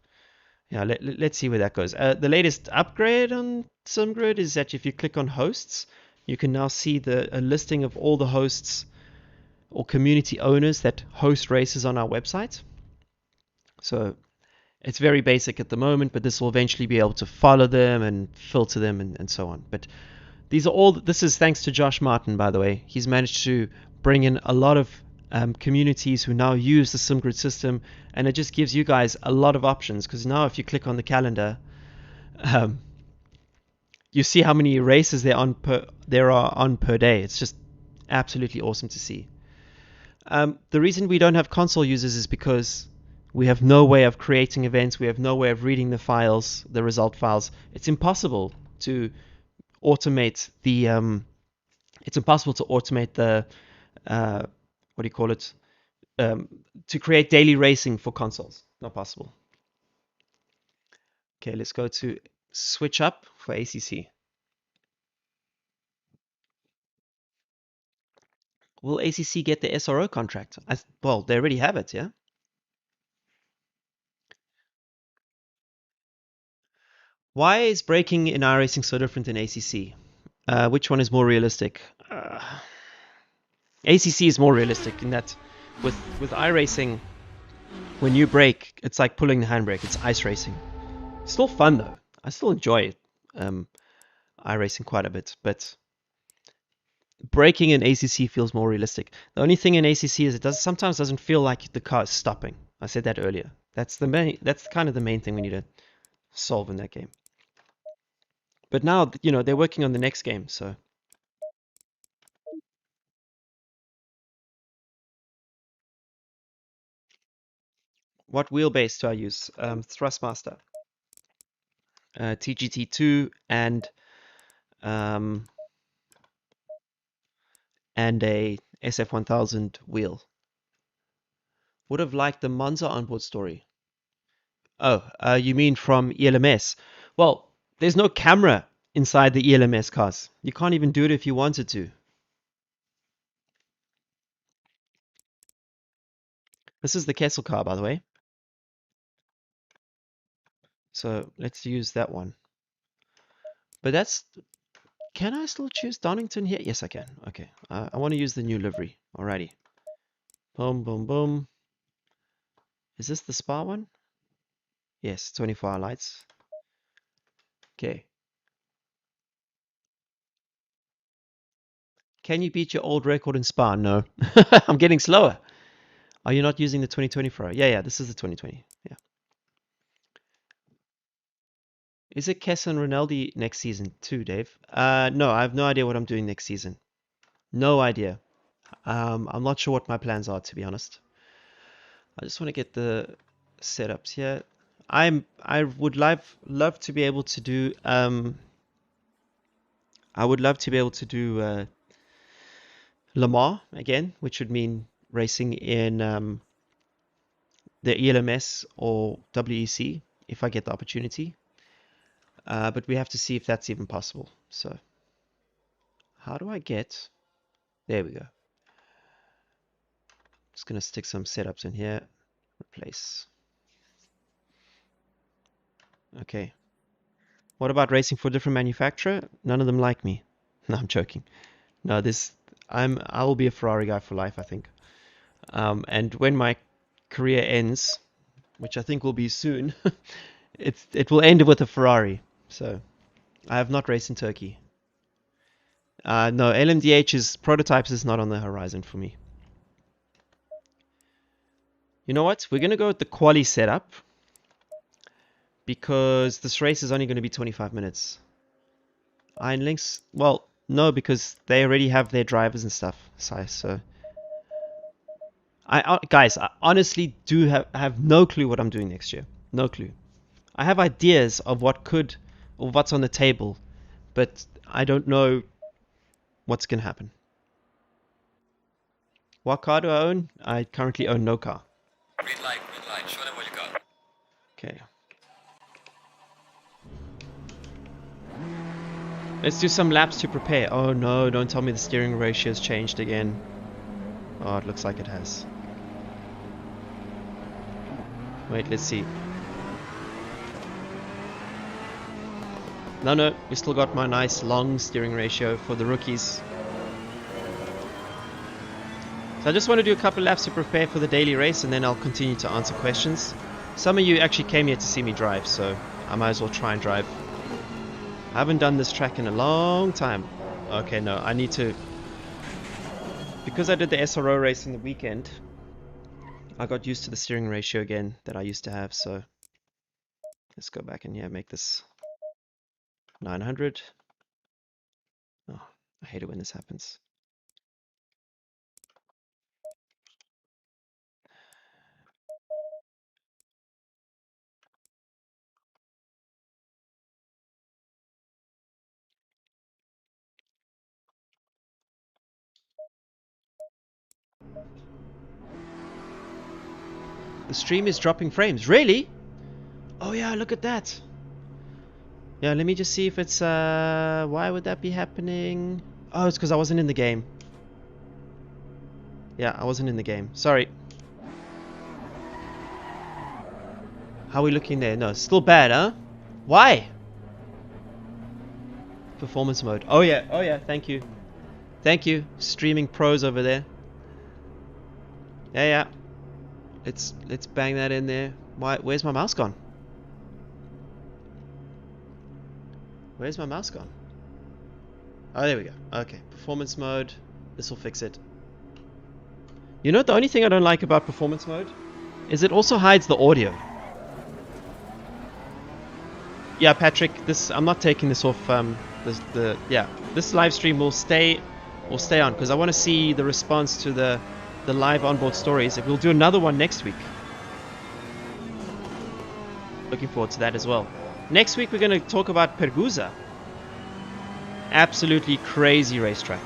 yeah, let's see where that goes. The latest upgrade on SimGrid is that if you click on hosts, you can now see a listing of all the hosts or community owners that host races on our website. So it's very basic at the moment, but this will eventually be able to follow them and filter them and so on. But this is thanks to Josh Martin, by the way. He's managed to bring in a lot of communities who now use the SimGrid system, and it just gives you guys a lot of options, because now if you click on the calendar, um, you see how many races there are on per day. It's just absolutely awesome to see. The reason we don't have console users is because we have no way of creating events. We have no way of reading the files, the result files. It's impossible to automate the what do you call it? To create daily racing for consoles. Not possible. Okay, let's go to switch up for ACC. Will ACC get the SRO contract? Well, they already have it, yeah? Why is braking in iRacing so different than ACC? Which one is more realistic? ACC is more realistic in that with iRacing, when you brake, it's like pulling the handbrake. It's ice racing. It's still fun though. I still enjoy it. iRacing quite a bit, but braking in ACC feels more realistic. The only thing in ACC is sometimes doesn't feel like the car is stopping. I said that earlier. That's kind of the main thing we need to solve in that game. But now, they're working on the next game, so What wheelbase do I use? Thrustmaster, TGT2, um, and a SF1000 wheel. Would have liked the Monza onboard story. Oh, you mean from ELMS? Well, there's no camera inside the ELMS cars. You can't even do it if you wanted to. This is the Kessel car, by the way. So let's use that one. But that's... Can I still choose Donington here? Yes, I can. Okay. I want to use the new livery. Alrighty. Boom, boom, boom. Is this the Spa one? Yes, 24-hour lights. Okay. Can you beat your old record in Spa? No. I'm getting slower. Are you not using the 2020 Pro? Yeah, this is the 2020. Yeah. Is it Kess and Rinaldi next season too, Dave? No, I have no idea what I'm doing next season. No idea. I'm not sure what my plans are, to be honest. I just want to get the setups here. I would love to be able to do Le Mans again, which would mean racing in the ELMS or WEC if I get the opportunity. But we have to see if that's even possible. So how do I get... There we go. Just going to stick some setups in here. Replace. Okay. What about racing for a different manufacturer? None of them like me. No, I'm joking. No, I will be a Ferrari guy for life, I think. And when my career ends, which I think will be soon, it will end with a Ferrari. So I have not raced in Turkey. No, LMDH's prototypes is not on the horizon for me. You know what? We're going to go with the quali setup because this race is only going to be 25 minutes. Iron Links, well, no, because they already have their drivers and stuff. So guys, I honestly do have no clue what I'm doing next year. No clue. I have ideas of what's on the table, but I don't know what's going to happen. What car do I own? I currently own no car. Green light, show them what you got. Okay. Let's do some laps to prepare. Oh no, don't tell me the steering ratio has changed again. Oh, it looks like it has. Wait, let's see. No, we still got my nice long steering ratio for the rookies. So I just want to do a couple laps to prepare for the daily race, and then I'll continue to answer questions. Some of you actually came here to see me drive, so I might as well try and drive. I haven't done this track in a long time. Okay, no, I need to... Because I did the SRO race in the weekend, I got used to the steering ratio again that I used to have, so... Let's go back in here, make this 900. Oh, I hate it when this happens. The stream is dropping frames. Really? Oh yeah, look at that. Yeah, let me just see if it's why would that be happening? Oh, it's because I wasn't in the game. Yeah, I wasn't in the game. Sorry. How are we looking there? No, still bad, huh? Why? Performance mode. Oh yeah, thank you. Thank you, streaming pros over there. Yeah. Let's bang that in there. Where's my mouse gone? Where's my mouse gone? Oh, there we go. Okay, performance mode. This will fix it. You know, the only thing I don't like about performance mode is it also hides the audio. Yeah, Patrick, I'm not taking this off. This live stream will stay on because I want to see the response to the live onboard stories. We'll do another one next week. looking forward to that as well. Next week we're going to talk about Pergusa. Absolutely crazy racetrack.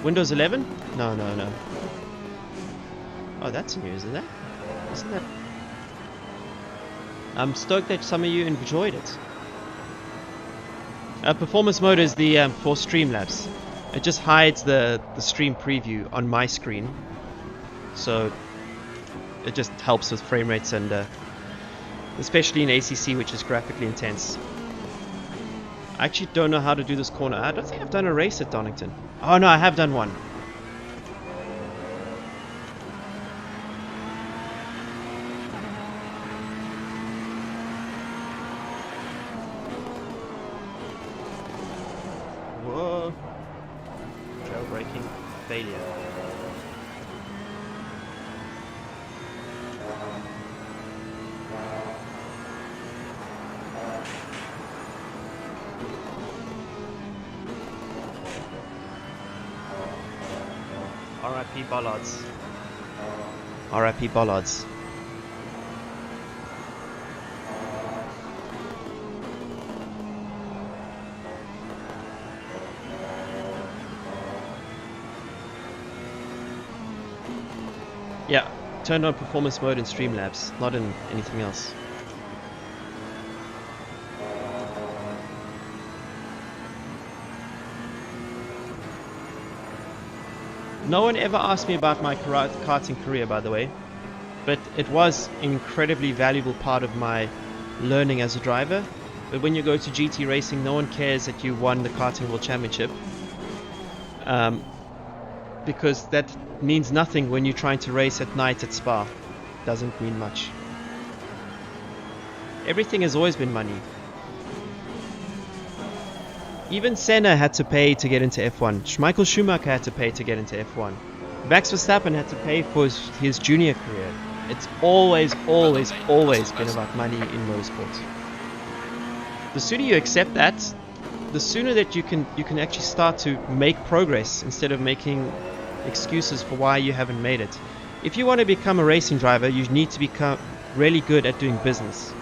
Windows 11? No. Oh, that's new, isn't that? Isn't that? I'm stoked that some of you enjoyed it. Performance mode is the for Streamlabs. It just hides the stream preview on my screen, so it just helps with frame rates and especially in ACC, which is graphically intense. I actually don't know how to do this corner. I don't think I've done a race at Donington. Oh no, I have done one. Whoa. Trailbreaking failure. R.I.P. Bollards. R.I.P. Bollards. Yeah, turned on performance mode in Streamlabs, not in anything else. No one ever asked me about my karting career, by the way, but it was an incredibly valuable part of my learning as a driver. But when you go to GT racing, no one cares that you won the Karting World Championship, because that means nothing when you're trying to race at night at Spa. Doesn't mean much. Everything has always been money. Even Senna had to pay to get into F1. Michael Schumacher had to pay to get into F1. Max Verstappen had to pay for his junior career. It's always been about money in motorsport. The sooner you accept that, the sooner that you can actually start to make progress instead of making excuses for why you haven't made it. If you want to become a racing driver, you need to become really good at doing business.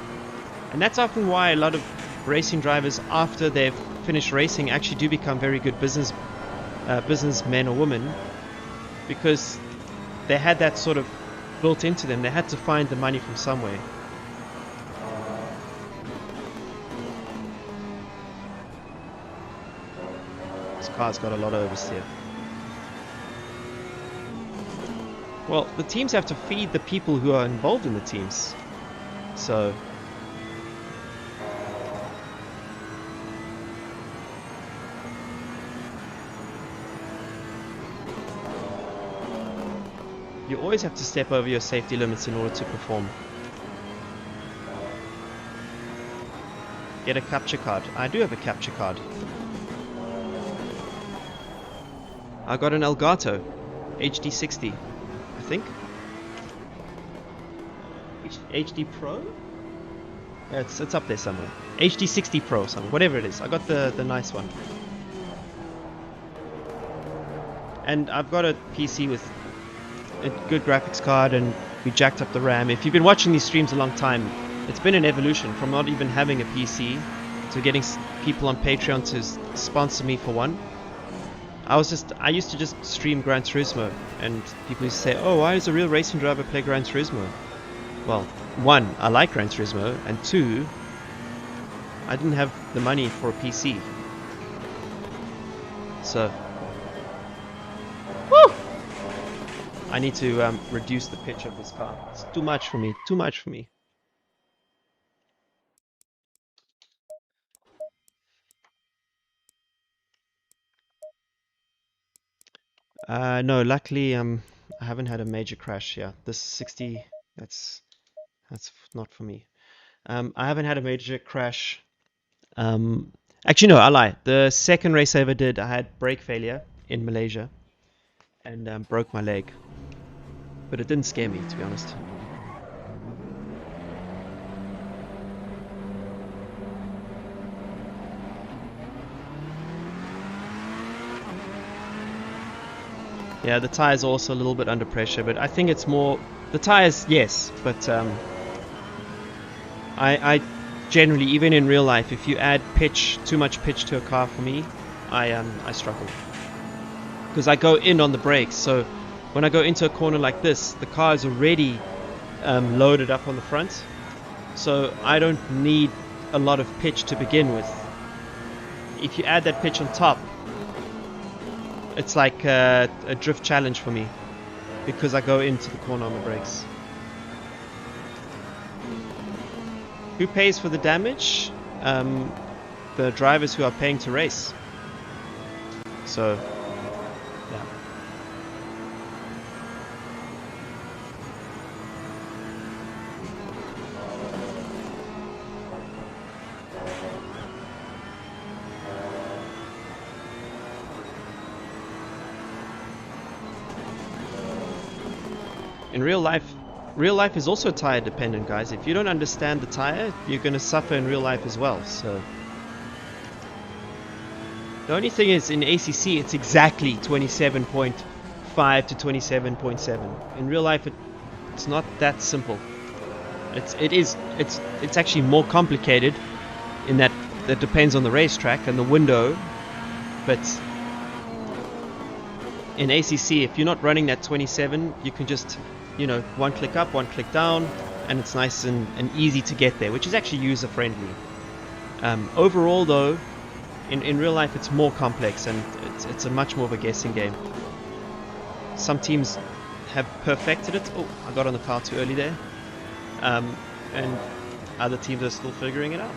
And that's often why a lot of racing drivers, after they've finished racing, actually do become very good businessmen or women, because they had that sort of built into them. They had to find the money from somewhere. This car's got a lot of oversteer. Well, the teams have to feed the people who are involved in the teams. So you always have to step over your safety limits in order to perform. Get a capture card. I do have a capture card. I got an Elgato HD60, I think. HD Pro? Yeah, it's up there somewhere. HD60 Pro, somewhere, whatever it is. I got the nice one. And I've got a PC with a good graphics card, and we jacked up the RAM. If you've been watching these streams a long time, it's been an evolution from not even having a PC to getting people on Patreon to sponsor me for one. I used to just stream Gran Turismo, and people used to say, oh, why does a real racing driver play Gran Turismo? Well, one, I like Gran Turismo, and two, I didn't have the money for a PC. So I need to reduce the pitch of this car. It's too much for me. Too much for me. No, luckily I haven't had a major crash. Yeah, this 60. That's not for me. I haven't had a major crash. Actually, no, I lie. The second race I ever did, I had brake failure in Malaysia and broke my leg. But it didn't scare me, to be honest. Yeah, the tires are also a little bit under pressure, but I think it's more the tires, yes, but I generally, even in real life, if you add too much pitch to a car for me, I struggle because I go in on the brakes. So when I go into a corner like this, the car is already loaded up on the front, so I don't need a lot of pitch to begin with. If you add that pitch on top, it's like a drift challenge for me because I go into the corner on the brakes. Who pays for the damage? The drivers who are paying to race. So, yeah. In real life is also tire dependent, guys. If you don't understand the tire, you're going to suffer in real life as well. So the only thing is, in ACC it's exactly 27.5 to 27.7. In real life it's not that simple. It's actually more complicated in that depends on the racetrack and the window. But in ACC, if you're not running that 27, you can just, one click up, one click down, and it's nice and easy to get there, which is actually user friendly. Overall though, in real life it's more complex and it's a much more of a guessing game. Some teams have perfected it. Oh, I got on the car too early there. And other teams are still figuring it out.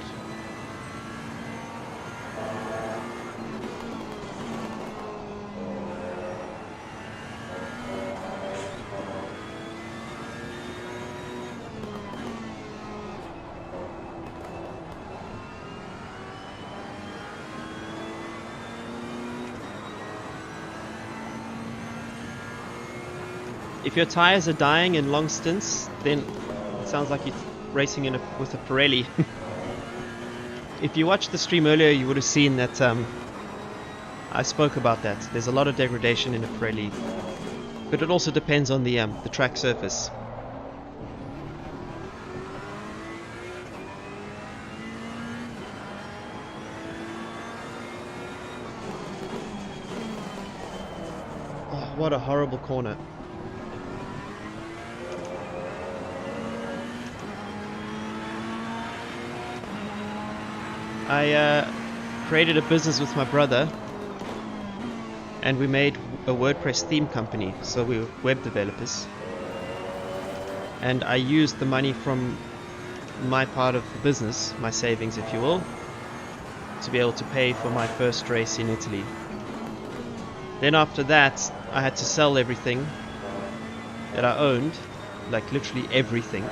If your tires are dying in long stints, then it sounds like you're racing with a Pirelli. If you watched the stream earlier, you would have seen that I spoke about that. There's a lot of degradation in a Pirelli, but it also depends on the track surface. Oh, what a horrible corner. I created a business with my brother and we made a WordPress theme company, so we were web developers, and I used the money from my part of the business, my savings if you will, to be able to pay for my first race in Italy. Then after that I had to sell everything that I owned, like literally everything,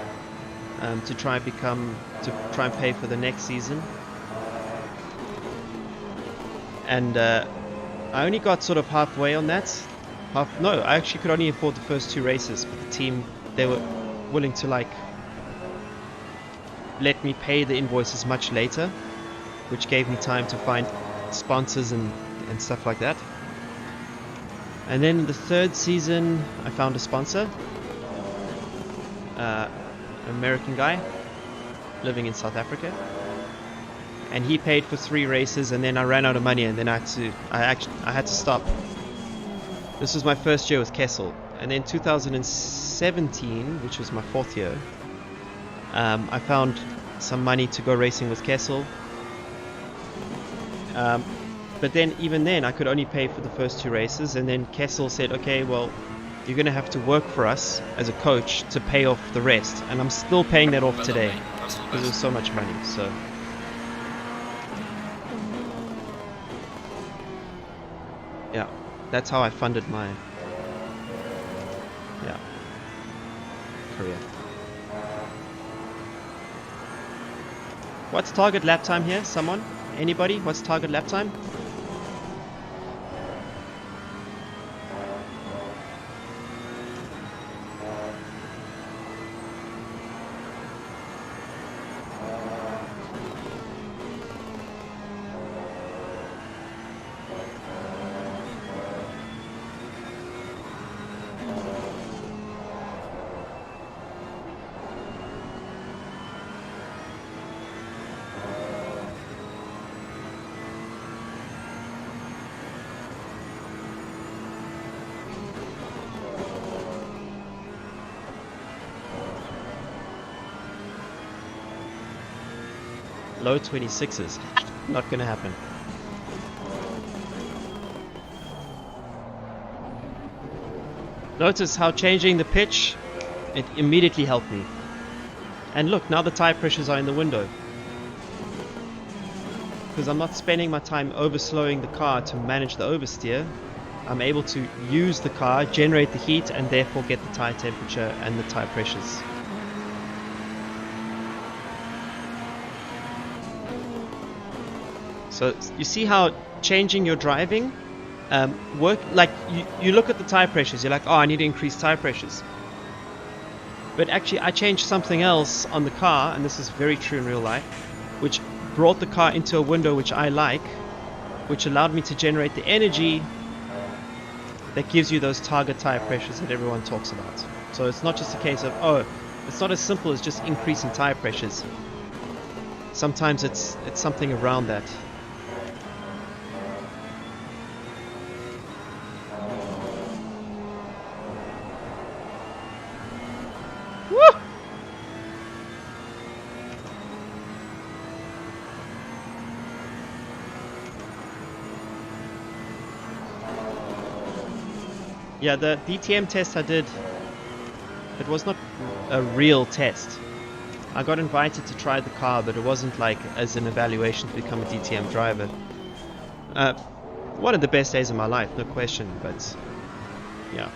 to try and pay for the next season. And I only got sort of halfway on that. I actually could only afford the first two races, but the team, they were willing to let me pay the invoices much later, which gave me time to find sponsors and stuff like that. And then in the third season I found a sponsor, an American guy living in South Africa. And he paid for 3 races, and then I ran out of money, and then I had to stop. This was my first year with Kessel, and then 2017, which was my 4th year, I found some money to go racing with Kessel. But then even then I could only pay for the first 2 races, and then Kessel said, okay, well, you're going to have to work for us as a coach to pay off the rest, and I'm still paying that off today because it was so much money. So yeah, that's how I funded my career. What's target lap time here? Someone? Anybody? What's target lap time? low 26s. Not gonna happen. Notice how changing the pitch, it immediately helped me. And look, now the tire pressures are in the window. Because I'm not spending my time overslowing the car to manage the oversteer. I'm able to use the car, generate the heat, and therefore get the tire temperature and the tire pressures. So you see how changing your driving work, like you look at the tire pressures, you're like, oh, I need to increase tire pressures. But actually I changed something else on the car, and this is very true in real life, which brought the car into a window which I like, which allowed me to generate the energy that gives you those target tire pressures that everyone talks about. So it's not just a case of, oh, it's not as simple as just increasing tire pressures. Sometimes it's something around that. Woo! Yeah, the DTM test I did, it was not a real test. I got invited to try the car, but it wasn't like as an evaluation to become a DTM driver. One of the best days of my life, no question, but yeah,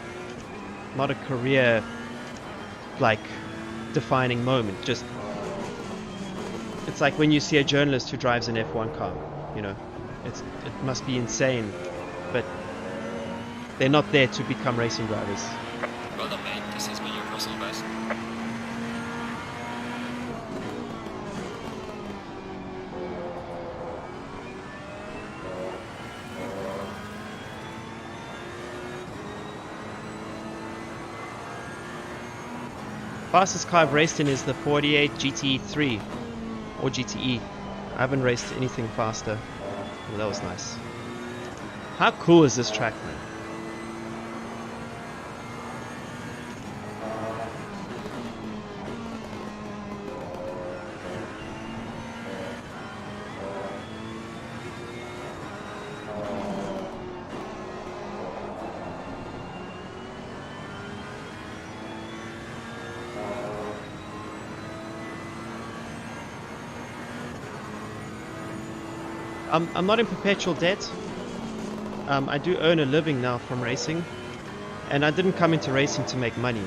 not a career like defining moment. Just, it's like when you see a journalist who drives an F1 car, you know, it must be insane, but they're not there to become racing drivers. Well done, mate. This has been your personal best. Fastest car I've raced in is the 48 GT3 or GTE. I haven't raced anything faster. Well, that was nice. How cool is this track, man? I'm not in perpetual debt. I do earn a living now from racing, and I didn't come into racing to make money.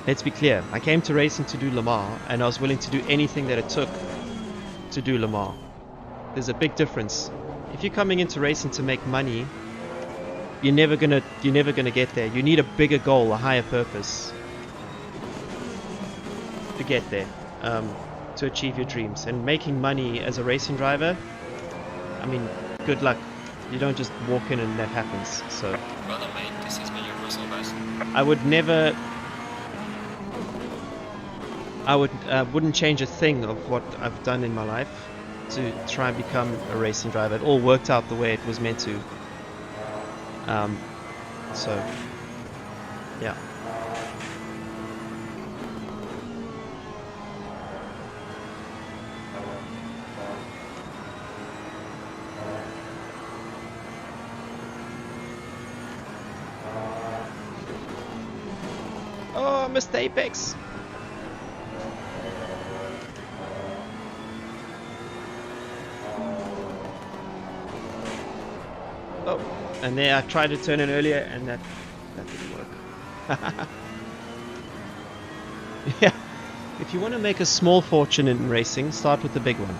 Let's be clear, I came to racing to do Le Mans, and I was willing to do anything that it took to do Le Mans. There's a big difference. If you're coming into racing to make money, you're never gonna get there. You need a bigger goal, a higher purpose to get there, to achieve your dreams. And making money as a racing driver, I mean, good luck. You don't just walk in and that happens. So Well done, mate. This has been your personal best. I wouldn't change a thing of what I've done in my life to try and become a racing driver. It all worked out the way it was meant to. So yeah. Oh, I missed the apex. Oh, and there I tried to turn in earlier and that didn't work. Yeah, if you want to make a small fortune in racing, start with the big one.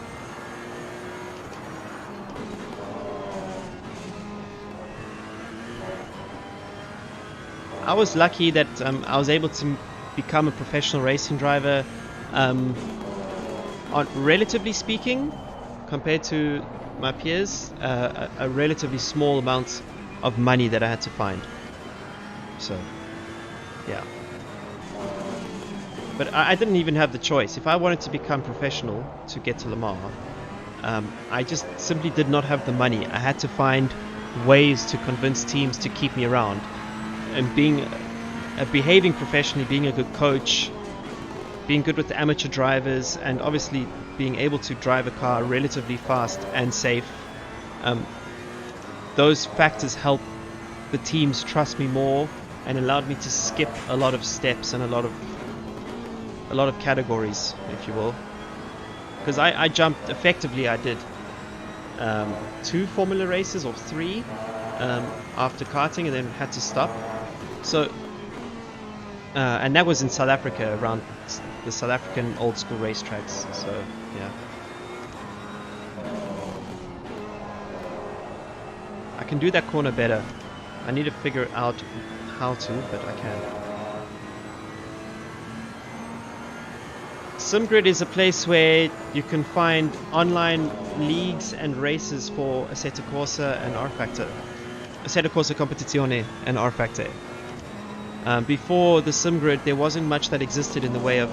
I was lucky that I was able to become a professional racing driver, on relatively speaking, compared to my peers, a relatively small amount of money that I had to find. So, yeah. But I didn't even have the choice. If I wanted to become professional to get to Le Mans, I just simply did not have the money. I had to find ways to convince teams to keep me around. And behaving professionally, being a good coach, being good with the amateur drivers, and obviously being able to drive a car relatively fast and safe. Those factors help the teams trust me more and allowed me to skip a lot of steps and a lot of categories, if you will. Because I jumped effectively. I did 2 Formula races or 3 after karting, and then had to stop. So, and that was in South Africa, around the South African old school racetracks. So, yeah. I can do that corner better. I need to figure out how to, but I can. SimGrid is a place where you can find online leagues and races for Assetto Corsa and R-Factor. Assetto Corsa Competizione and R-Factor. Before the SimGrid, there wasn't much that existed in the way of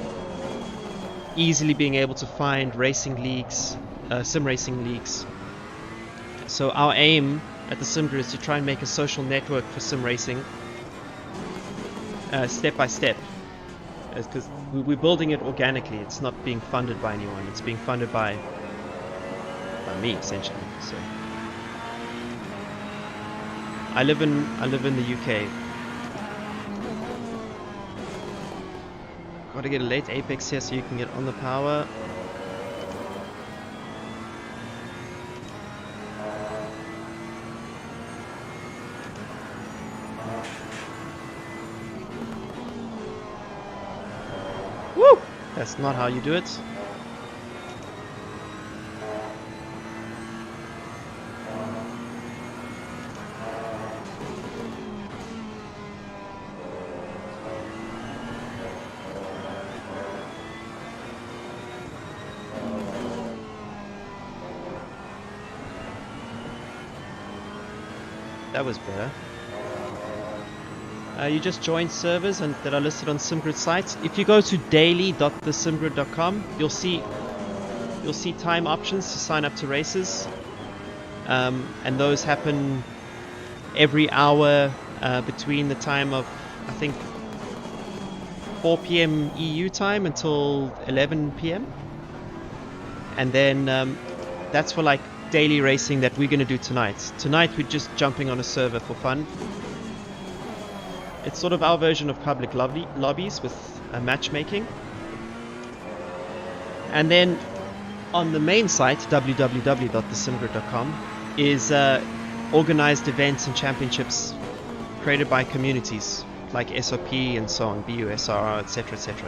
easily being able to find racing leagues, sim racing leagues. So our aim at the SimGrid is to try and make a social network for sim racing, step by step. Because we're building it organically. It's not being funded by anyone. It's being funded by me, essentially. So I live in the UK. Got to get a late apex here so you can get on the power. Woo! That's not how you do it. That was better. You just join servers that are listed on SimGrid sites. If you go to daily.thesimgrid.com, you'll see time options to sign up to races, and those happen every hour between the time of, I think, 4 p.m. EU time until 11 p.m. And then that's for like daily racing that we're going to do tonight. Tonight we're just jumping on a server for fun. It's sort of our version of public lobbies with matchmaking. And then on the main site, www.thesimgrid.com, is organized events and championships created by communities like SOP and so on, BUSR, etc., etc.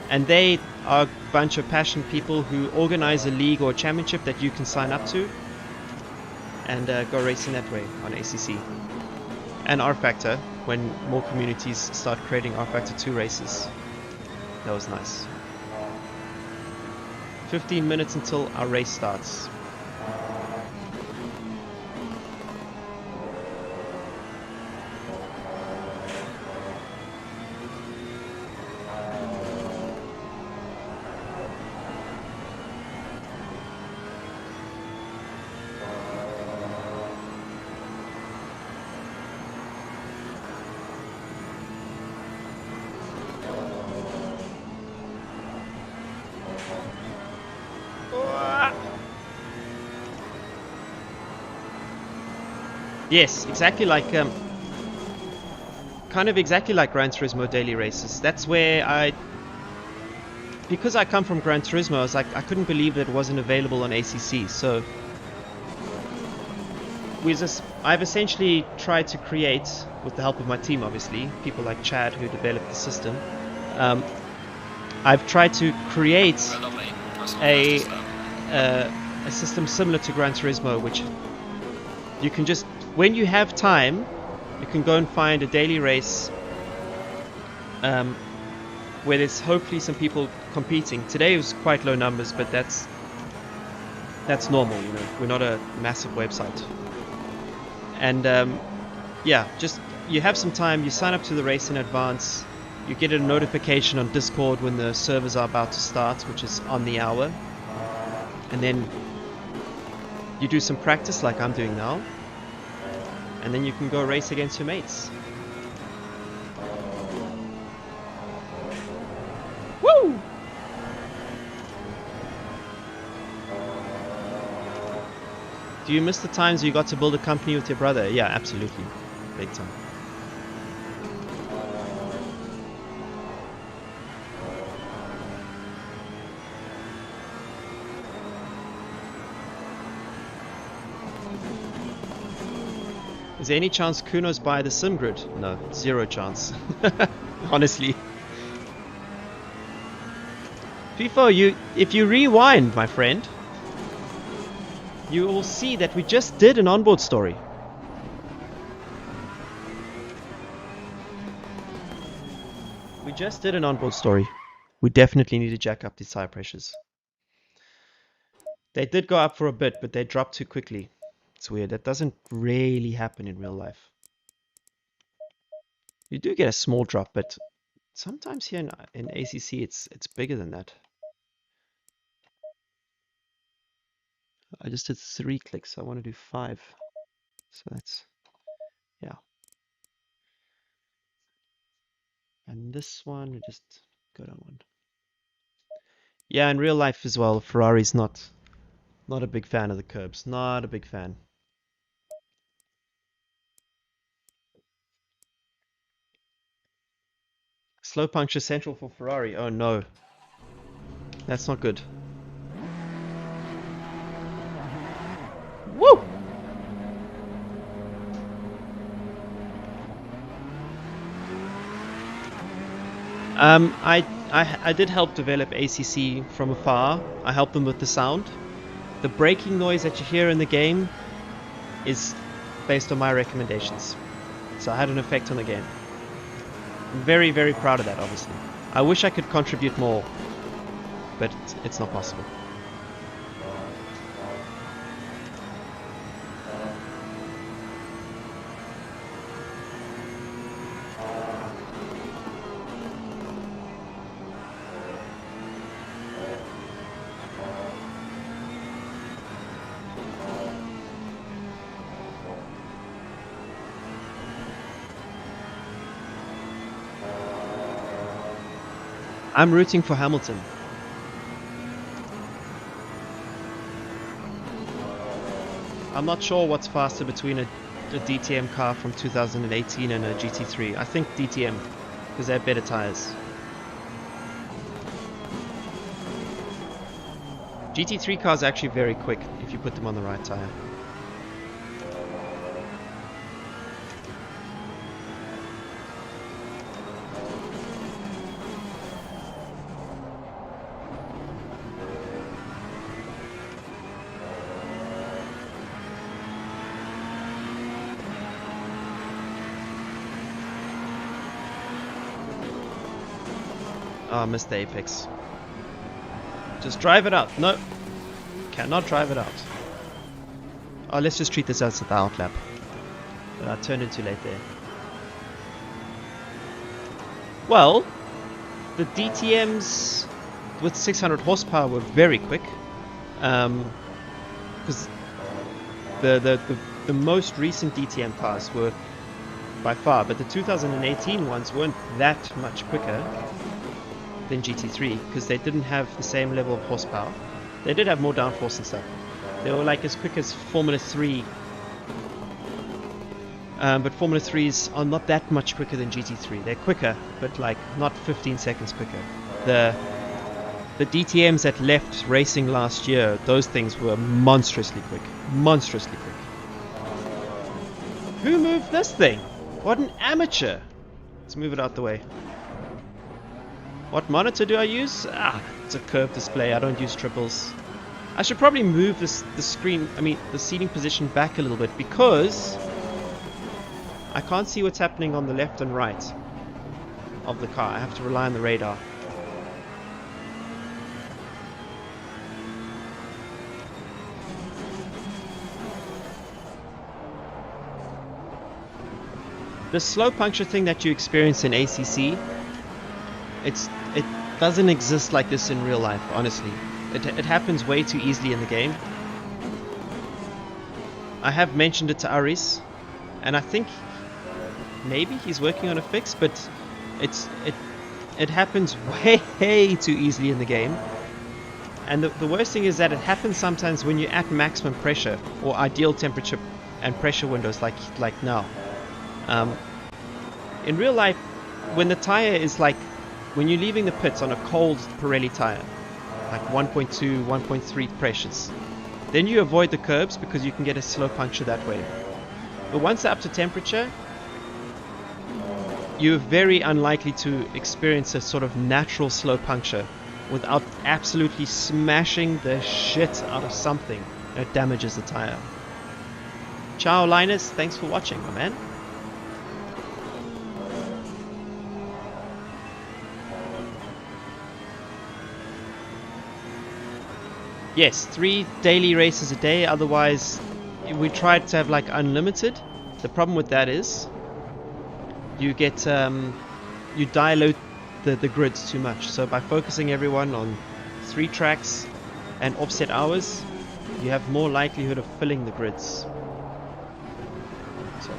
And they are a bunch of passionate people who organize a league or a championship that you can sign up to and go racing that way on ACC. And R-Factor, when more communities start creating R-Factor 2 races. That was nice. 15 minutes until our race starts. Yes, exactly like kind of exactly like Gran Turismo daily races. That's where because I come from Gran Turismo, I was like, I couldn't believe that it wasn't available on ACC. So I've essentially tried to create, with the help of my team, obviously, people like Chad who developed the system. I've tried to create a system similar to Gran Turismo, which you can just, when you have time, you can go and find a daily race where there's hopefully some people competing. Today was quite low numbers, but that's normal, you know. We're not a massive website. And yeah, just you have some time, you sign up to the race in advance, you get a notification on Discord when the servers are about to start, which is on the hour, and then you do some practice like I'm doing now, and then you can go race against your mates. Do you miss the times you got to build a company with your brother? Yeah, absolutely. Big time. Is there any chance Kuno's buy the sim grid? No, zero chance. Honestly. FIFO, if you rewind, my friend, you will see that we just did an onboard story. We just did an onboard story. We definitely need to jack up these tire pressures. They did go up for a bit, but they dropped too quickly. It's weird. That doesn't really happen in real life. You do get a small drop, but sometimes here in ACC it's bigger than that. I just did 3 clicks. I want to do 5. So that's, yeah. And this one, we just go down 1. Yeah, in real life as well, Ferrari's not a big fan of the curbs. Not a big fan. Slow puncture central for Ferrari. Oh no. That's not good. Woo! I did help develop ACC from afar. I helped them with the sound. The braking noise that you hear in the game is based on my recommendations. So I had an effect on the game. I'm very, very proud of that, obviously. I wish I could contribute more, but it's not possible. I'm rooting for Hamilton. I'm not sure what's faster between a DTM car from 2018 and a GT3. I think DTM, because they have better tires. GT3 cars are actually very quick if you put them on the right tire. Oh, I missed the apex. Just drive it out. No. Cannot drive it out. Oh, let's just treat this as the out lap. But I turned in too late there. Well, the DTMs with 600 horsepower were very quick. Because the most recent DTM cars were by far, but the 2018 ones weren't that much quicker than GT3 because they didn't have the same level of horsepower. They did have more downforce and stuff. They were like as quick as Formula 3, but Formula 3s are not that much quicker than GT3. They're quicker, but like not 15 seconds quicker. The DTMs that left racing last year, those things were monstrously quick. Monstrously quick. Who moved this thing? What an amateur! Let's move it out the way. What monitor do I use? It's a curved display. I don't use triples. I should probably move the seating position back a little bit because I can't see what's happening on the left and right of the car. I have to rely on the radar. The slow puncture thing that you experience in ACC, it doesn't exist like this in real life, honestly. It happens way too easily in the game. I have mentioned it to Aris, and I think maybe he's working on a fix, but it happens way too easily in the game. And the worst thing is that it happens sometimes when you're at maximum pressure or ideal temperature and pressure windows like now. In real life, when the tire is like, when you're leaving the pits on a cold Pirelli tire, like 1.2, 1.3 pressures, then you avoid the curbs because you can get a slow puncture that way. But once they're up to temperature, you're very unlikely to experience a sort of natural slow puncture without absolutely smashing the shit out of something that damages the tire. Ciao Linus, thanks for watching, my man. Yes, 3 daily races a day, otherwise we tried to have like unlimited. The problem with that is you get you dilute the grids too much. So by focusing everyone on 3 tracks and offset hours, you have more likelihood of filling the grids. So.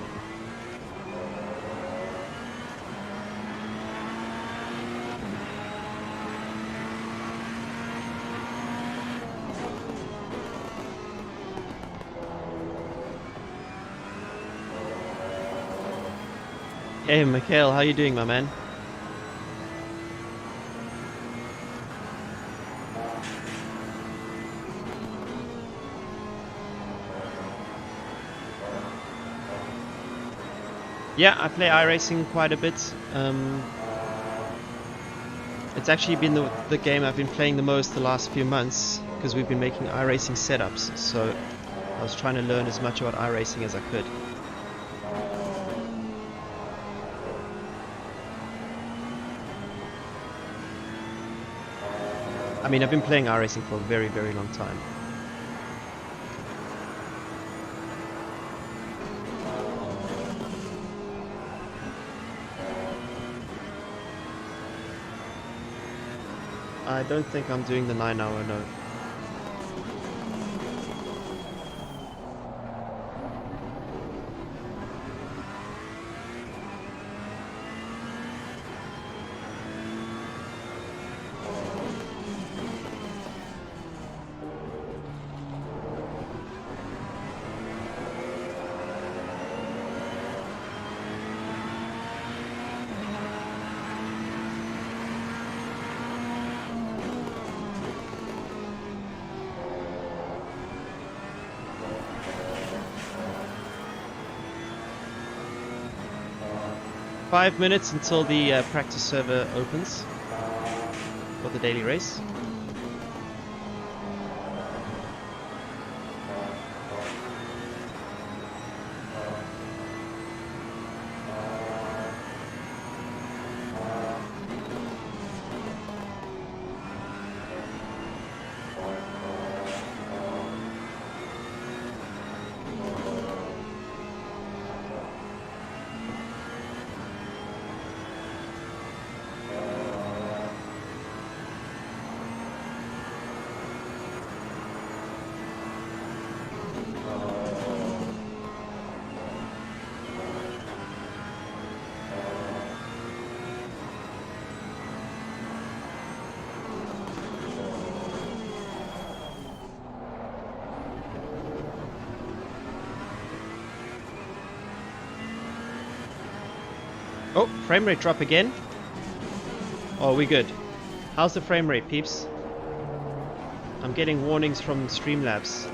Hey Mikhail, how you doing, my man? Yeah, I play iRacing quite a bit. It's actually been the game I've been playing the most the last few months because we've been making iRacing setups. So I was trying to learn as much about iRacing as I could. I mean, I've been playing iRacing for a very, very long time. I don't think I'm doing the 9-hour, no. Five minutes until the practice server opens for the daily race. Oh, frame rate drop again. Oh, we good. How's the frame rate, peeps? I'm getting warnings from Streamlabs.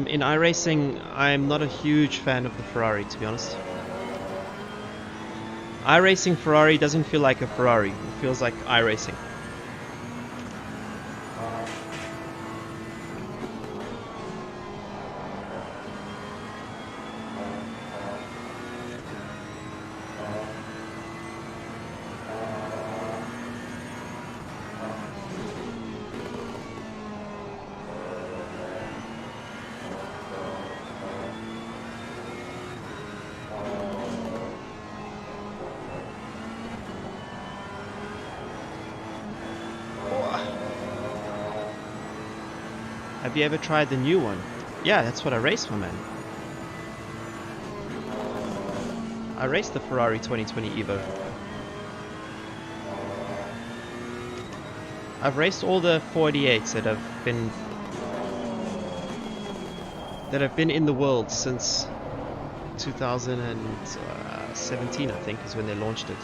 In iRacing, I'm not a huge fan of the Ferrari, to be honest. iRacing Ferrari doesn't feel like a Ferrari. It feels like iRacing. Have you ever tried the new one? Yeah, that's what I race for, man. I raced the Ferrari 2020 Evo. I've raced all the 488s that have been in the world since 2017, I think, is when they launched it.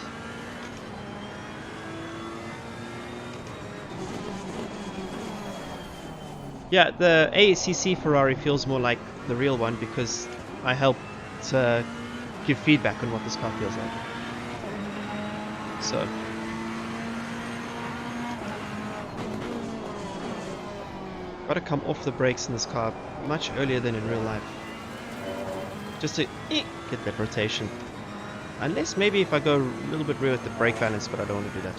Yeah, the ACC Ferrari feels more like the real one because I helped give feedback on what this car feels like. So gotta come off the brakes in this car much earlier than in real life, just to get that rotation. Unless maybe if I go a little bit rear with the brake balance, but I don't want to do that.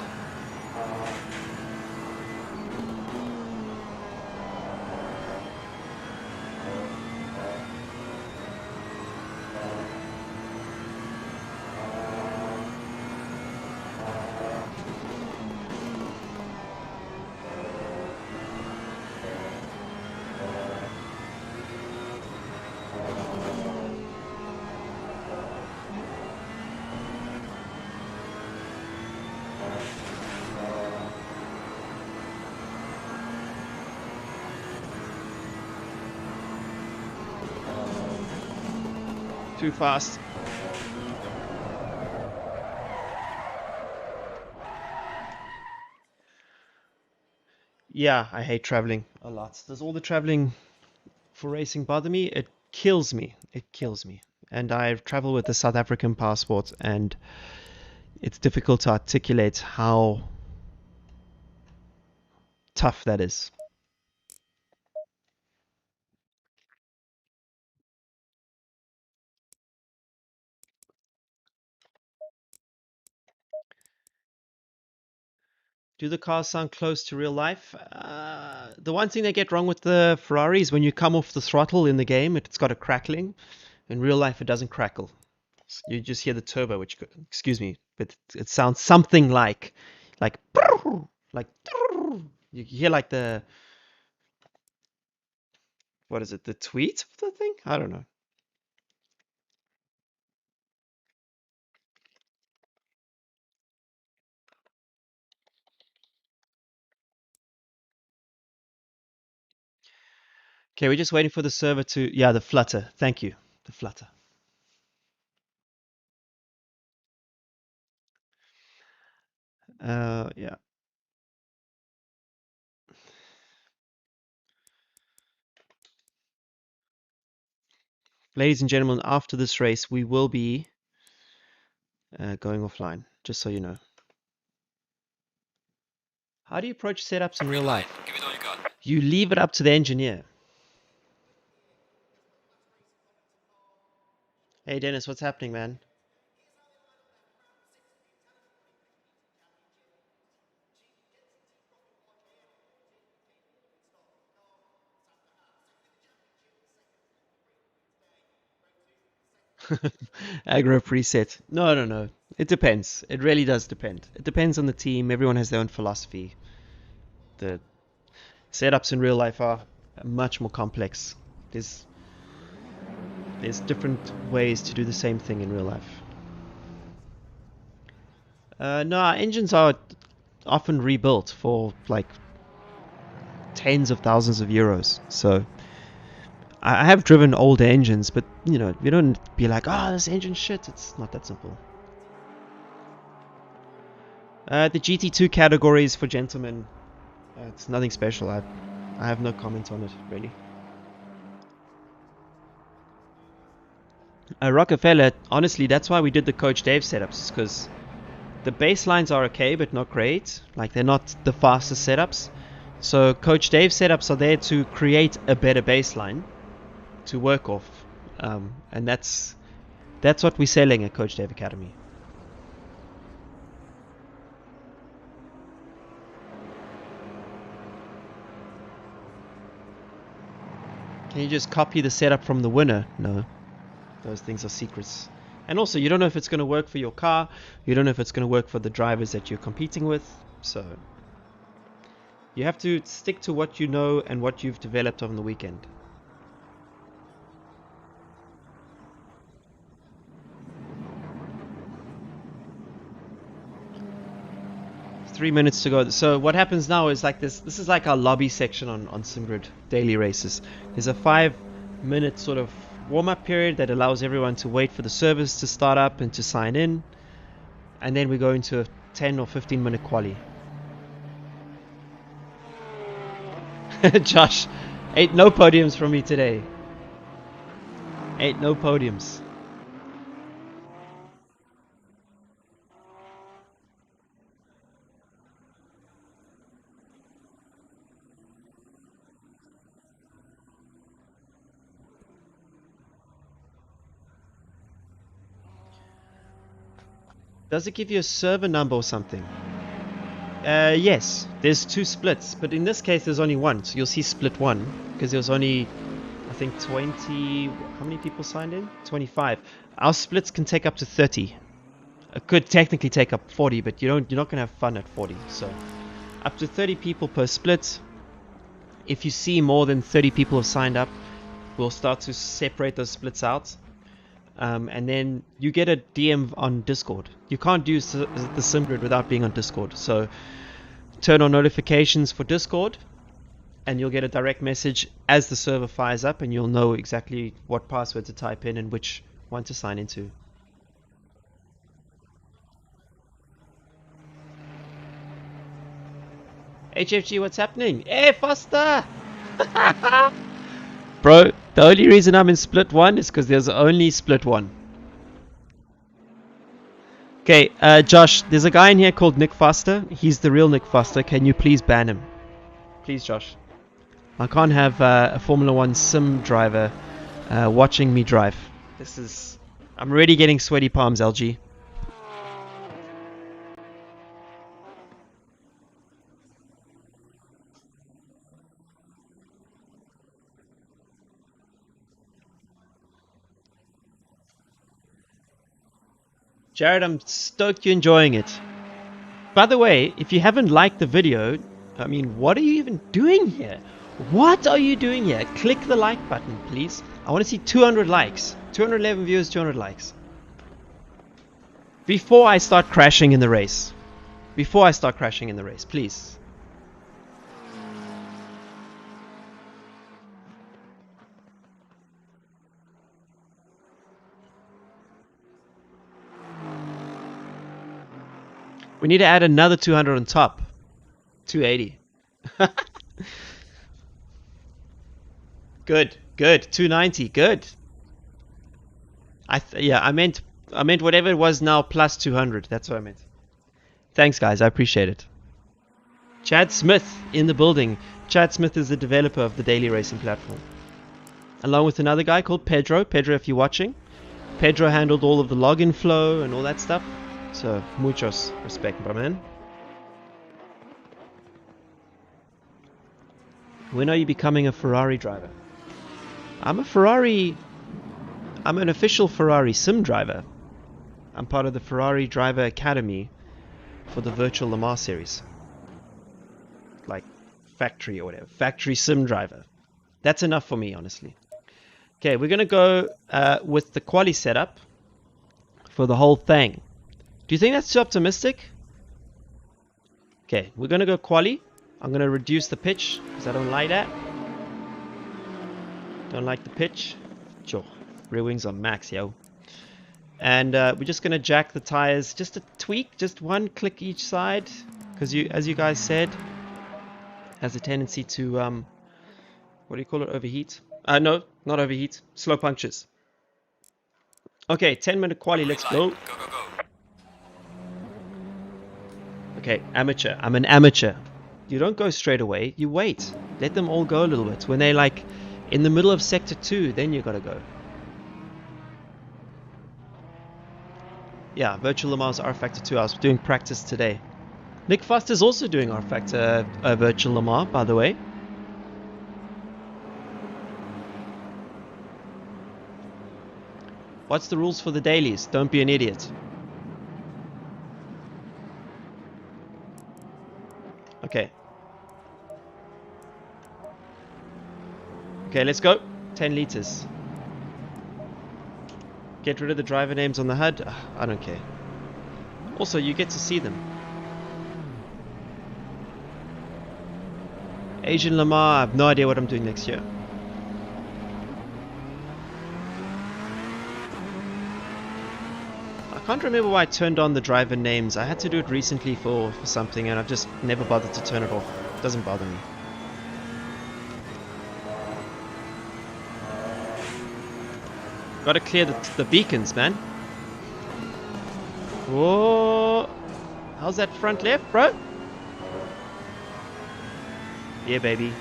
Too fast. Yeah, I hate traveling a lot. Does all the traveling for racing bother me? It kills me. It kills me. And I travel with a South African passport, and it's difficult to articulate how tough that is. Do the cars sound close to real life? The one thing they get wrong with the Ferrari is when you come off the throttle in the game, it's got a crackling. In real life, it doesn't crackle. You just hear the turbo, which, excuse me, but it sounds something like, like, you hear like the, what is it, the tweet of the thing? I don't know. Okay, we're just waiting for the server to, yeah, the flutter. Thank you, the flutter. Yeah. Ladies and gentlemen, after this race, we will be going offline, just so you know. How do you approach setups in real life? Give it all you got. You leave it up to the engineer. Hey, Dennis, what's happening, man? Aggro preset. No. It depends. It really does depend. It depends on the team. Everyone has their own philosophy. The setups in real life are much more complex. There's different ways to do the same thing in real life. No, our engines are often rebuilt for like tens of thousands of euros. So I have driven older engines, but you know, you don't be like, oh, this engine shit. It's not that simple. The GT2 category is for gentlemen. It's nothing special. I have no comment on it, really. Rockefeller, honestly, that's why we did the Coach Dave setups, because the baselines are okay, but not great. Like, they're not the fastest setups. So Coach Dave setups are there to create a better baseline to work off. And that's what we're selling at Coach Dave Academy. Can you just copy the setup from the winner? No. Those things are secrets. And also, you don't know if it's going to work for your car. You don't know if it's going to work for the drivers that you're competing with. So you have to stick to what you know and what you've developed on the weekend. 3 minutes to go. So what happens now is like this. This is like our lobby section on SimGrid daily races. There's a 5-minute sort of warm-up period that allows everyone to wait for the servers to start up and to sign in, and then we go into a 10 or 15-minute quali. Josh, ain't no podiums from me today. Ain't no podiums. Does it give you a server number or something? Yes, there's 2 splits, but in this case there's only one, so you'll see split 1, because there was only, I think 20, how many people signed in? 25. Our splits can take up to 30. It could technically take up 40, but you're not going to have fun at 40, so up to 30 people per split. If you see more than 30 people have signed up, we'll start to separate those splits out. And then you get a DM on Discord. You can't use the SimGrid without being on Discord. So turn on notifications for Discord, and you'll get a direct message as the server fires up, and you'll know exactly what password to type in and which one to sign into. HFG, what's happening? Hey, faster! Bro, the only reason I'm in split 1 is because there's only split 1. Okay, Josh, there's a guy in here called Nick Foster. He's the real Nick Foster. Can you please ban him? Please, Josh. I can't have a Formula 1 sim driver watching me drive. This is... I'm already getting sweaty palms, LG. Jared, I'm stoked you're enjoying it. By the way, if you haven't liked the video, I mean, what are you even doing here? What are you doing here? Click the like button, please. I want to see 200 likes. 211 views, 200 likes. Before I start crashing in the race. Before I start crashing in the race, please. We need to add another 200 on top. 280. Good, good. 290, good. I meant whatever it was now plus 200. That's what I meant. Thanks, guys. I appreciate it. Chad Smith in the building. Chad Smith is the developer of the daily racing platform, along with another guy called Pedro. Pedro, if you're watching, Pedro handled all of the login flow and all that stuff. So, muchos respect, bro, man. When are you becoming a Ferrari driver? I'm an official Ferrari sim driver. I'm part of the Ferrari Driver Academy for the Virtual Le Mans series. Like, factory or whatever. Factory sim driver. That's enough for me, honestly. Okay, we're going to go with the quali setup for the whole thing. Do you think that's too optimistic? Okay, we're going to go quali. I'm going to reduce the pitch because I don't like that. Don't like the pitch. Sure. Rear wings are max, yo. And we're just going to jack the tires just a tweak, just one click each side. Because as you guys said, has a tendency to, what do you call it, overheat? No, not overheat. Slow punctures. Okay, 10-minute quali, let's go. Go, go, go. Okay, amateur. I'm an amateur. You don't go straight away. You wait. Let them all go a little bit. When they're like in the middle of sector 2, then you gotta go. Yeah, Virtual Le Mans R Factor 2. I was doing practice today. Nick Foster's also doing R Factor Virtual Le Mans, by the way. What's the rules for the dailies? Don't be an idiot. Okay. Okay, let's go. 10 liters. Get rid of the driver names on the HUD. Ugh, I don't care. Also, you get to see them. Asian Le Mans, I have no idea what I'm doing next year. I can't remember why I turned on the driver names. I had to do it recently for something and I've just never bothered to turn it off. It doesn't bother me. Gotta clear the beacons, man. Whoa! How's that front left, bro? Yeah, baby.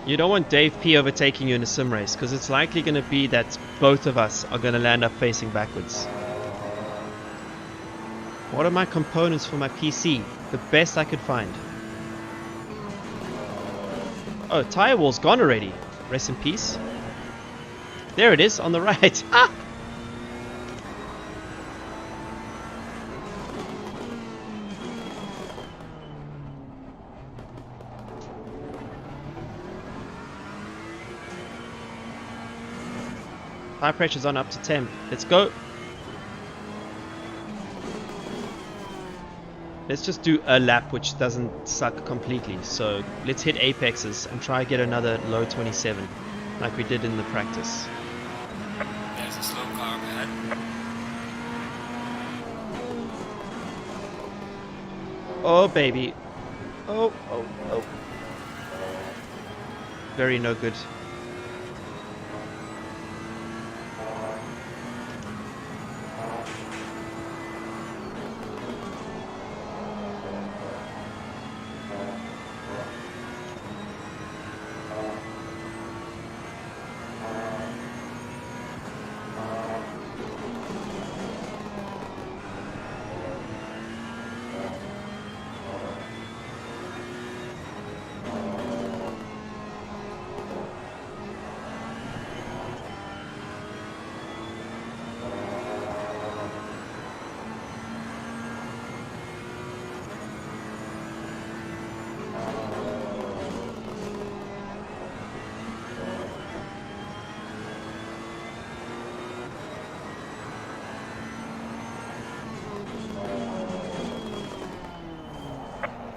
You don't want Dave P overtaking you in a sim race, because it's likely going to be that both of us are going to land up facing backwards. What are my components for my PC? The best I could find. Oh, tire wall's gone already. Rest in peace. There it is, on the right. Ah! Tire pressure's on up to 10. Let's go. Let's just do a lap which doesn't suck completely. So let's hit apexes and try get another low 27 like we did in the practice. There's a slow car up ahead. Oh baby. Oh, oh, oh. Very no good.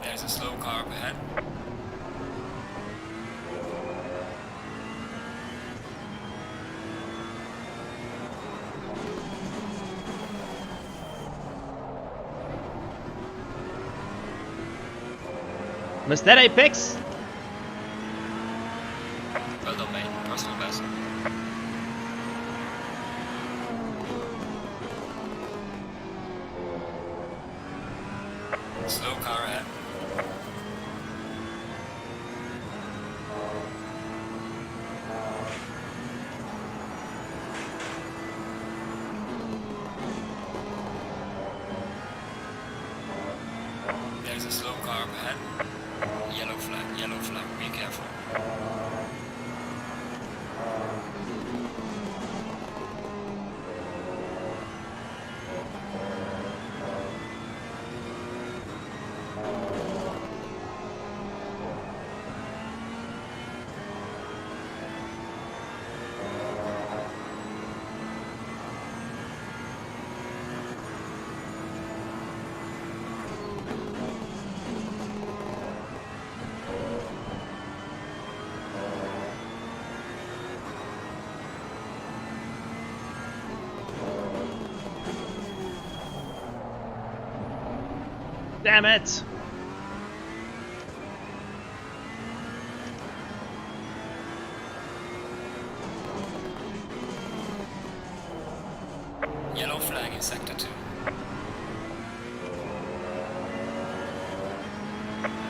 There's a slow car up ahead. Missed that apex? Well done, mate. Personal best. Slow car ahead. There's a slow car up ahead. Yellow flag, be careful. Damn it! Yellow flag in sector 2.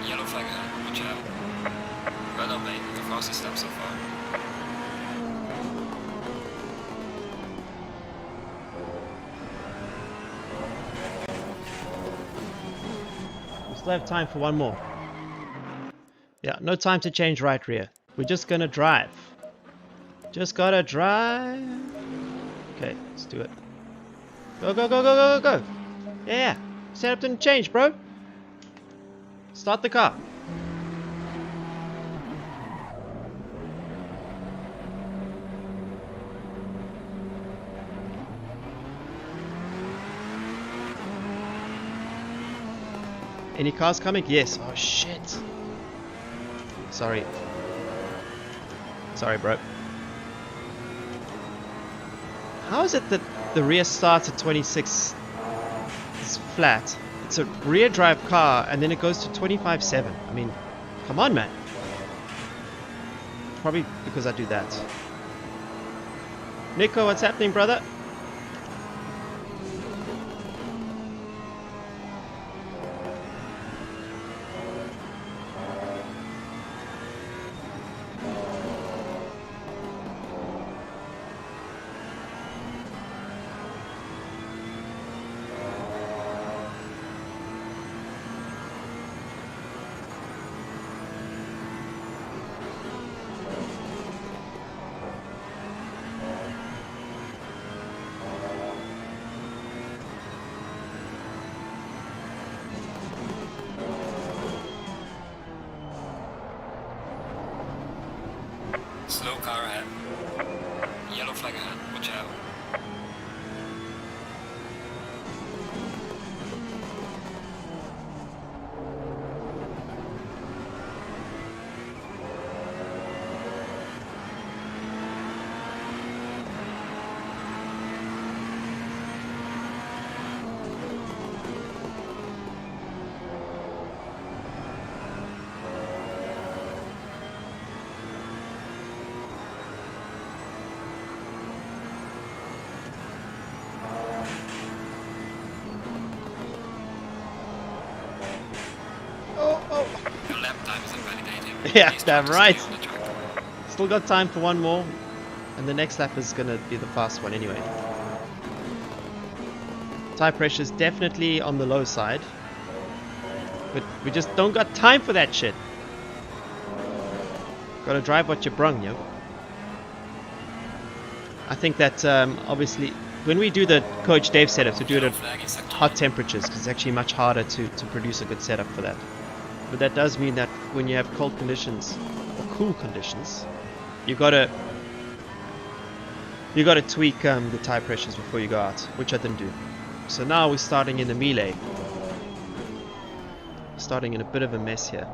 Yellow flag ahead, watch out. Well done, mate. The fastest lap so far. We still have time for one more. Yeah, no time to change right rear. We're just gonna drive. Just gotta drive. Okay, let's do it. Go, go, go, go, go, go, go. Yeah, setup didn't change, bro. Start the car. Any cars coming? Yes. Oh shit. Sorry. Sorry, bro. How is it that the rear starts at 26 is flat? It's a rear drive car and then it goes to 25.7. I mean, come on, man. Probably because I do that. Nico, what's happening, brother? Slow car ahead. Yellow flag ahead. Watch out. Your lap time is invalidating. Yeah, Please try damn to right. stay on the track. Still got time for one more. And the next lap is gonna be the fast one anyway. Tire pressure is definitely on the low side. But we just don't got time for that shit. Gotta drive what you brung, yo. I think that obviously when we do the Coach Dave setups, we do it Yellow at flag in sector hot 1. temperatures because it's actually much harder to produce a good setup for that. But that does mean that when you have cold conditions or cool conditions, you gotta tweak the tire pressures before you go out, which I didn't do. So now we're starting in the melee. Starting in a bit of a mess here.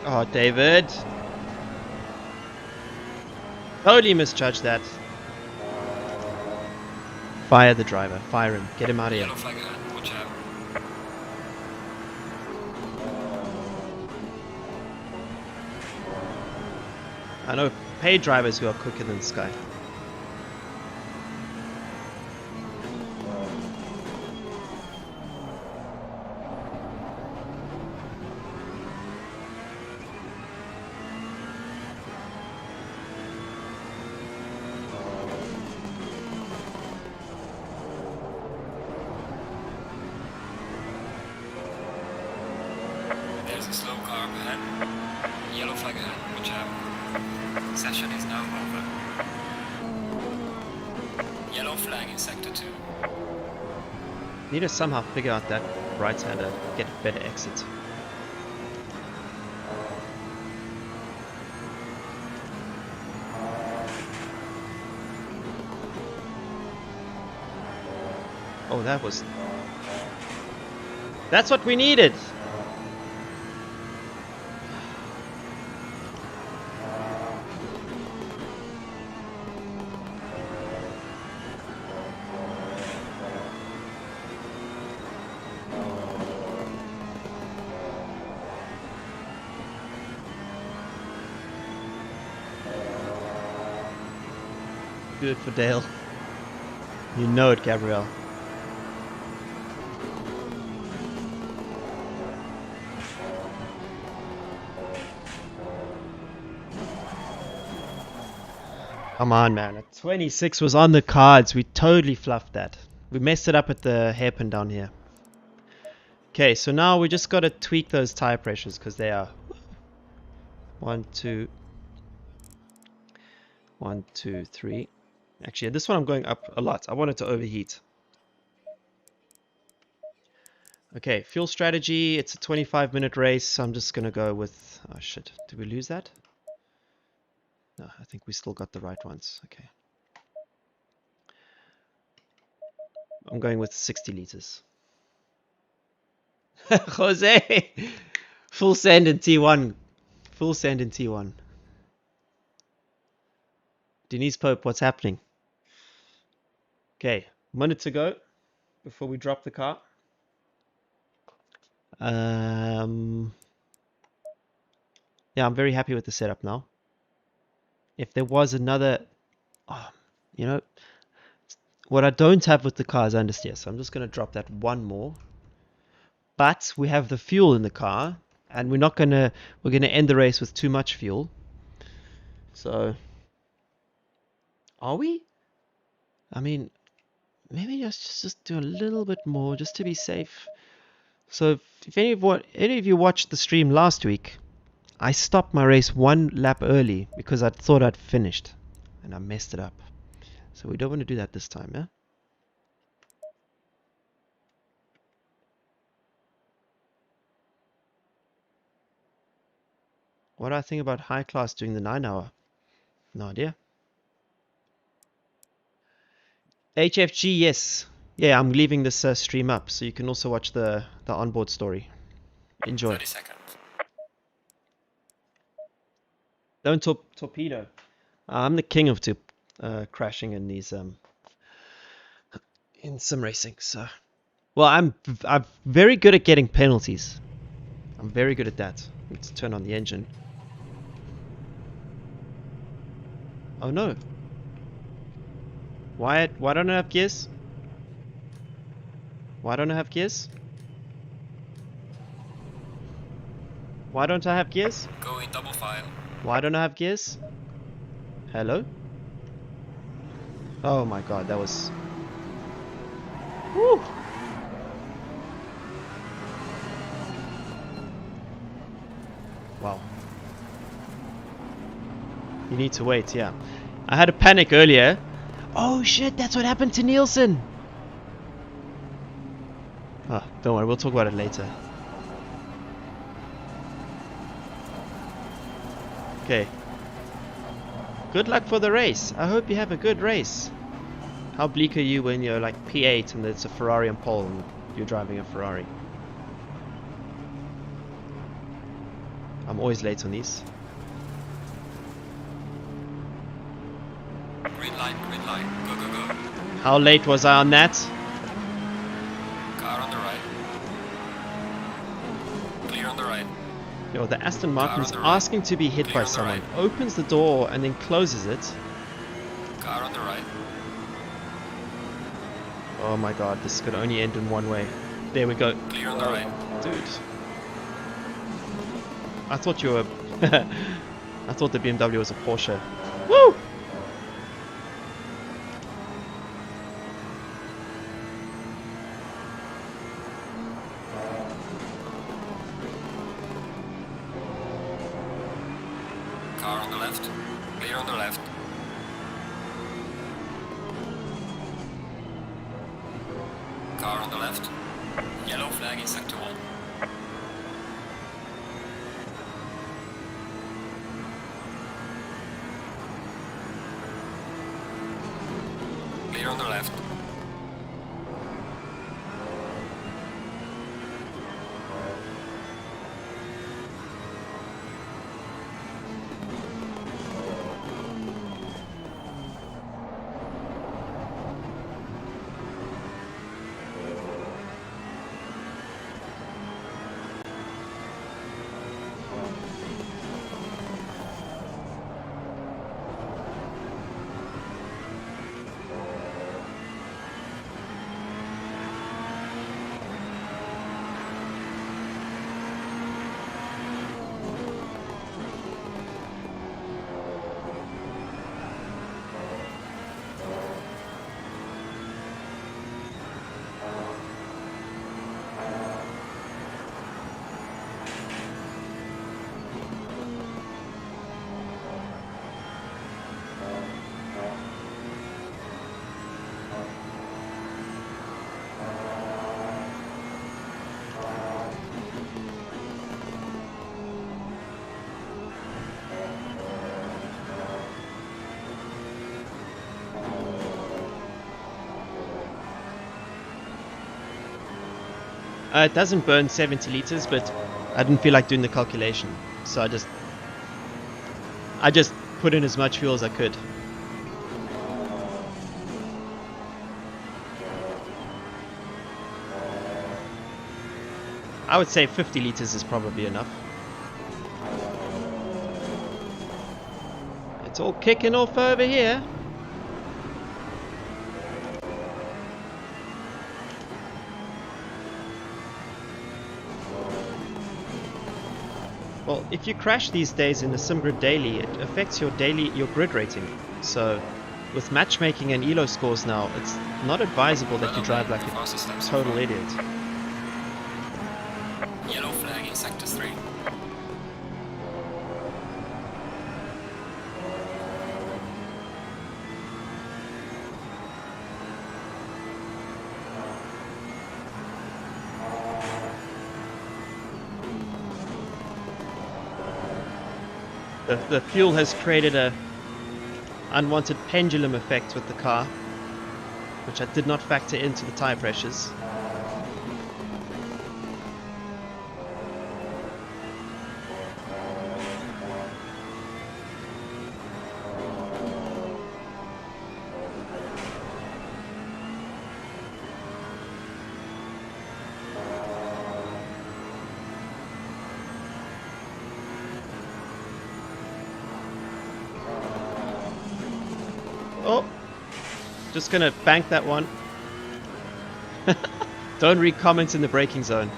Oh, David. Totally misjudged that. Fire the driver. Fire him. Get him out of here. Yellow flag ahead. Watch out. I know paid drivers who are quicker than Sky. There's a slow car up ahead. Yellow flag ahead. Watch out. Session is now over. Yellow flag in sector 2. Need to somehow figure out that right-hander, get a better exit. Oh, that was... That's what we needed! Do it for Dale. You know it, Gabrielle. Come on, man. A 26 was on the cards. We totally fluffed that. We messed it up at the hairpin down here. Okay, so now we just got to tweak those tire pressures because they are 1, 2, 1, 2, 3. Actually, this one I'm going up a lot. I want it to overheat. Okay, fuel strategy. It's a 25-minute race. So I'm just going to go with... Oh, shit. Did we lose that? No, I think we still got the right ones. Okay. I'm going with 60 liters. Jose! Full send in T1. Full send in T1. Denise Pope, what's happening? Okay, minute to go before we drop the car. Yeah, I'm very happy with the setup now. If there was another... Oh, you know, what I don't have with the car is understeer, so I'm just going to drop that one more. But we have the fuel in the car, and we're going to end the race with too much fuel. So, are we? I mean, maybe just do a little bit more just to be safe. So if any of you watched the stream last week, I stopped my race one lap early because I thought I'd finished and I messed it up. So we don't want to do that this time, yeah? What do I think about high class doing the 9-hour? No idea. HFG, yes. Yeah, I'm leaving this stream up so you can also watch the onboard story. Enjoy. 30 seconds. Don't torpedo. I'm the king of crashing in these in sim racing. So, well, I'm very good at getting penalties. I'm very good at that. Let's turn on the engine. Oh no. Why don't I have gears? Why don't I have gears? Why don't I have gears? Go in double file. Why don't I have gears? Hello? Oh my god, that was... Woo! Wow. You need to wait, yeah. I had a panic earlier. Oh shit, that's what happened to Nielsen! Oh, don't worry, we'll talk about it later. Okay. Good luck for the race. I hope you have a good race. How bleak are you when you're like P8 and it's a Ferrari on pole and you're driving a Ferrari? I'm always late on these. Green light, go, go, go. How late was I on that? Car on the right. Clear on the right. Yo, the Aston Martin is on the right. asking to be hit Clear by on the someone. right. Opens the door and then closes it. Car on the right. Oh my god, this could only end in one way. There we go. Clear on the right. Dude. I thought you were... I thought the BMW was a Porsche. Woo! Car on the left. Clear on the left. Car on the left. Yellow flag in sector 1. Clear on the left. It doesn't burn 70 liters, but I didn't feel like doing the calculation, so I just put in as much fuel as I could. I would say 50 liters is probably enough. It's all kicking off over here. Well, if you crash these days in the SimGrid daily, it affects your grid rating. So, with matchmaking and elo scores now, it's not advisable that you drive like a total idiot. Yellow flag in sector 3. The fuel has created a unwanted pendulum effect with the car, which I did not factor into the tire pressures. Oh, just gonna bank that one. Don't read comments in the braking zone.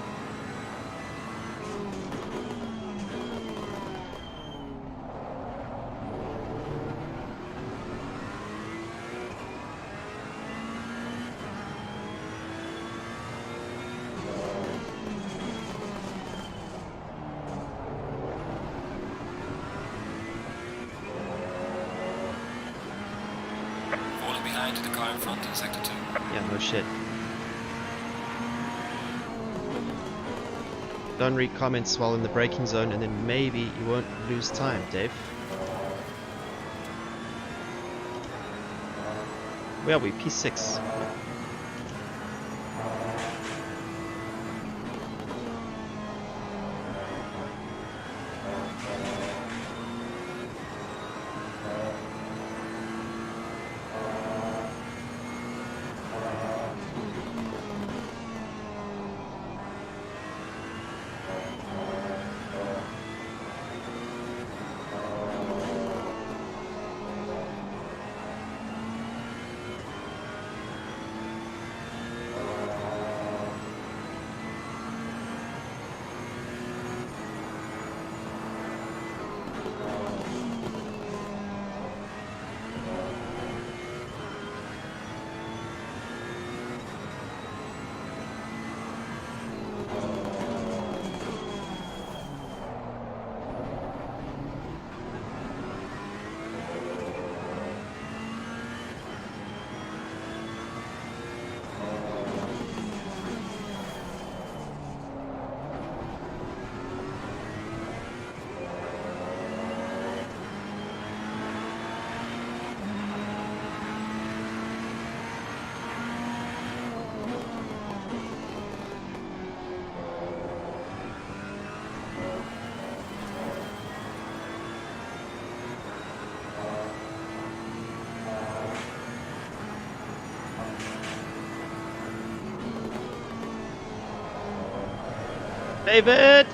To the car in front in sector 2. Yeah, no shit. Don't read comments while in the braking zone, and then maybe you won't lose time, Dave. Where are we? P6. David!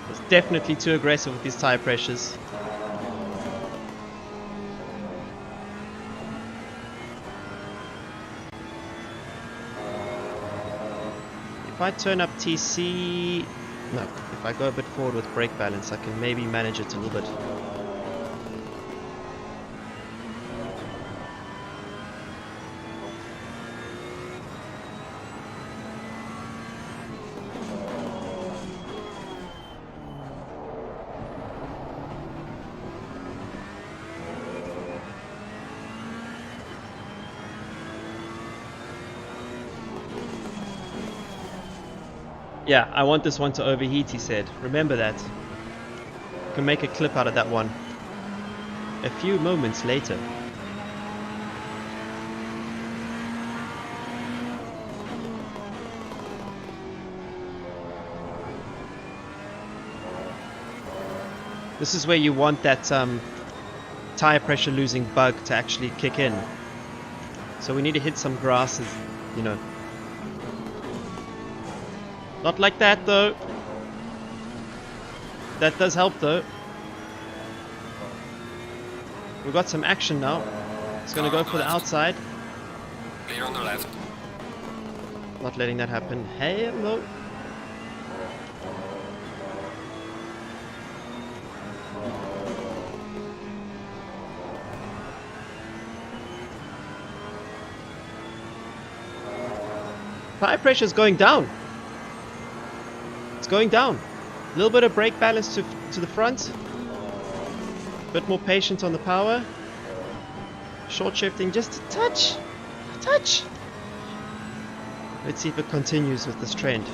It's definitely too aggressive with these tire pressures. If I turn up TC... No, if I go a bit forward with brake balance, I can maybe manage it a little bit. Yeah, I want this one to overheat, he said. Remember that. Can make a clip out of that one. A few moments later. This is where you want that tire pressure losing bug to actually kick in. So we need to hit some grasses, you know. Not like that though. That does help though. We've got some action now. It's gonna go for the outside. Clear on the left. Not letting that happen. Hello. Tire pressure is going down. It's going down. A little bit of brake balance to the front. A bit more patience on the power. Short shifting just a touch. A touch. Let's see if it continues with this trend.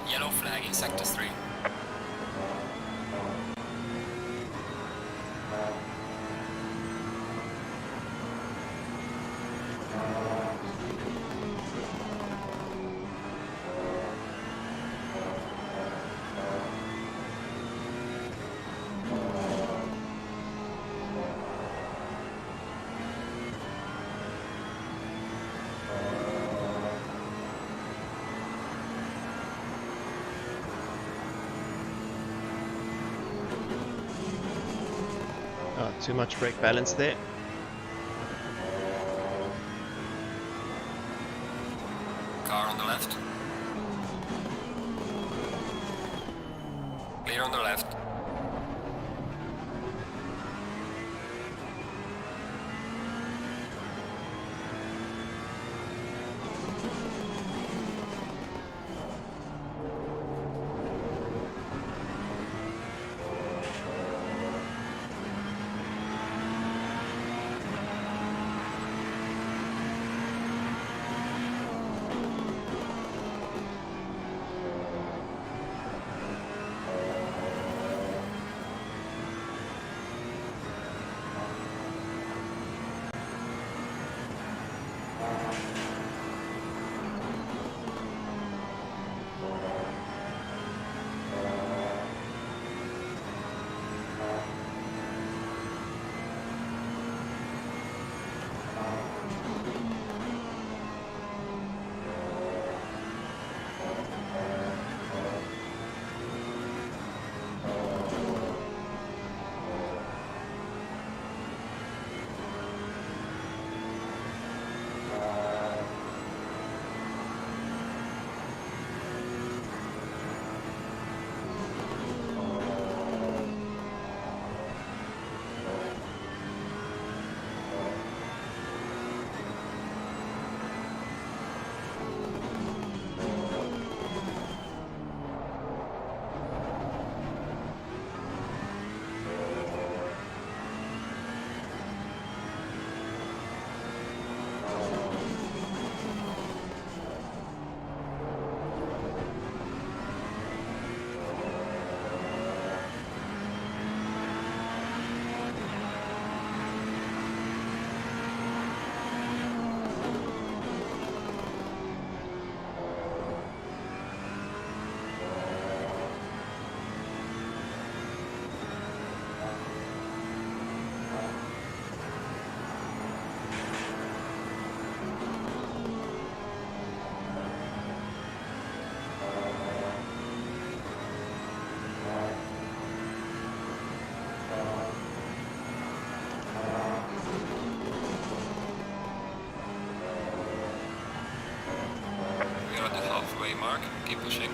Yellow flag in sector 3. Oh, too much brake balance there. Car on the left. Clear on the left. keep pushing.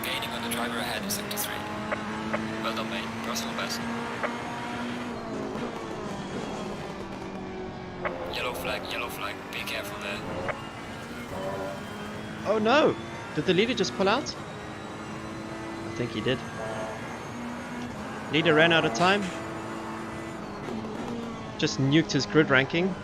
Gaining on the driver ahead in sector 3. Well done, mate. Personal best. Yellow flag. Be careful there. Oh no! Did the leader just pull out? I think he did. Leader ran out of time. Just nuked his grid ranking.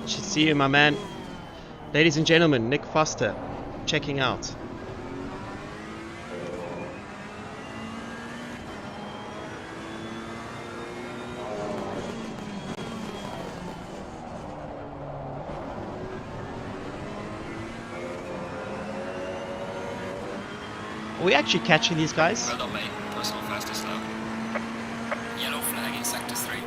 Should see you, my man. Ladies and gentlemen, Nick Foster checking out. Are we actually catching these guys? Well done, mate. Personal fastest now. Yellow flag in sector 3.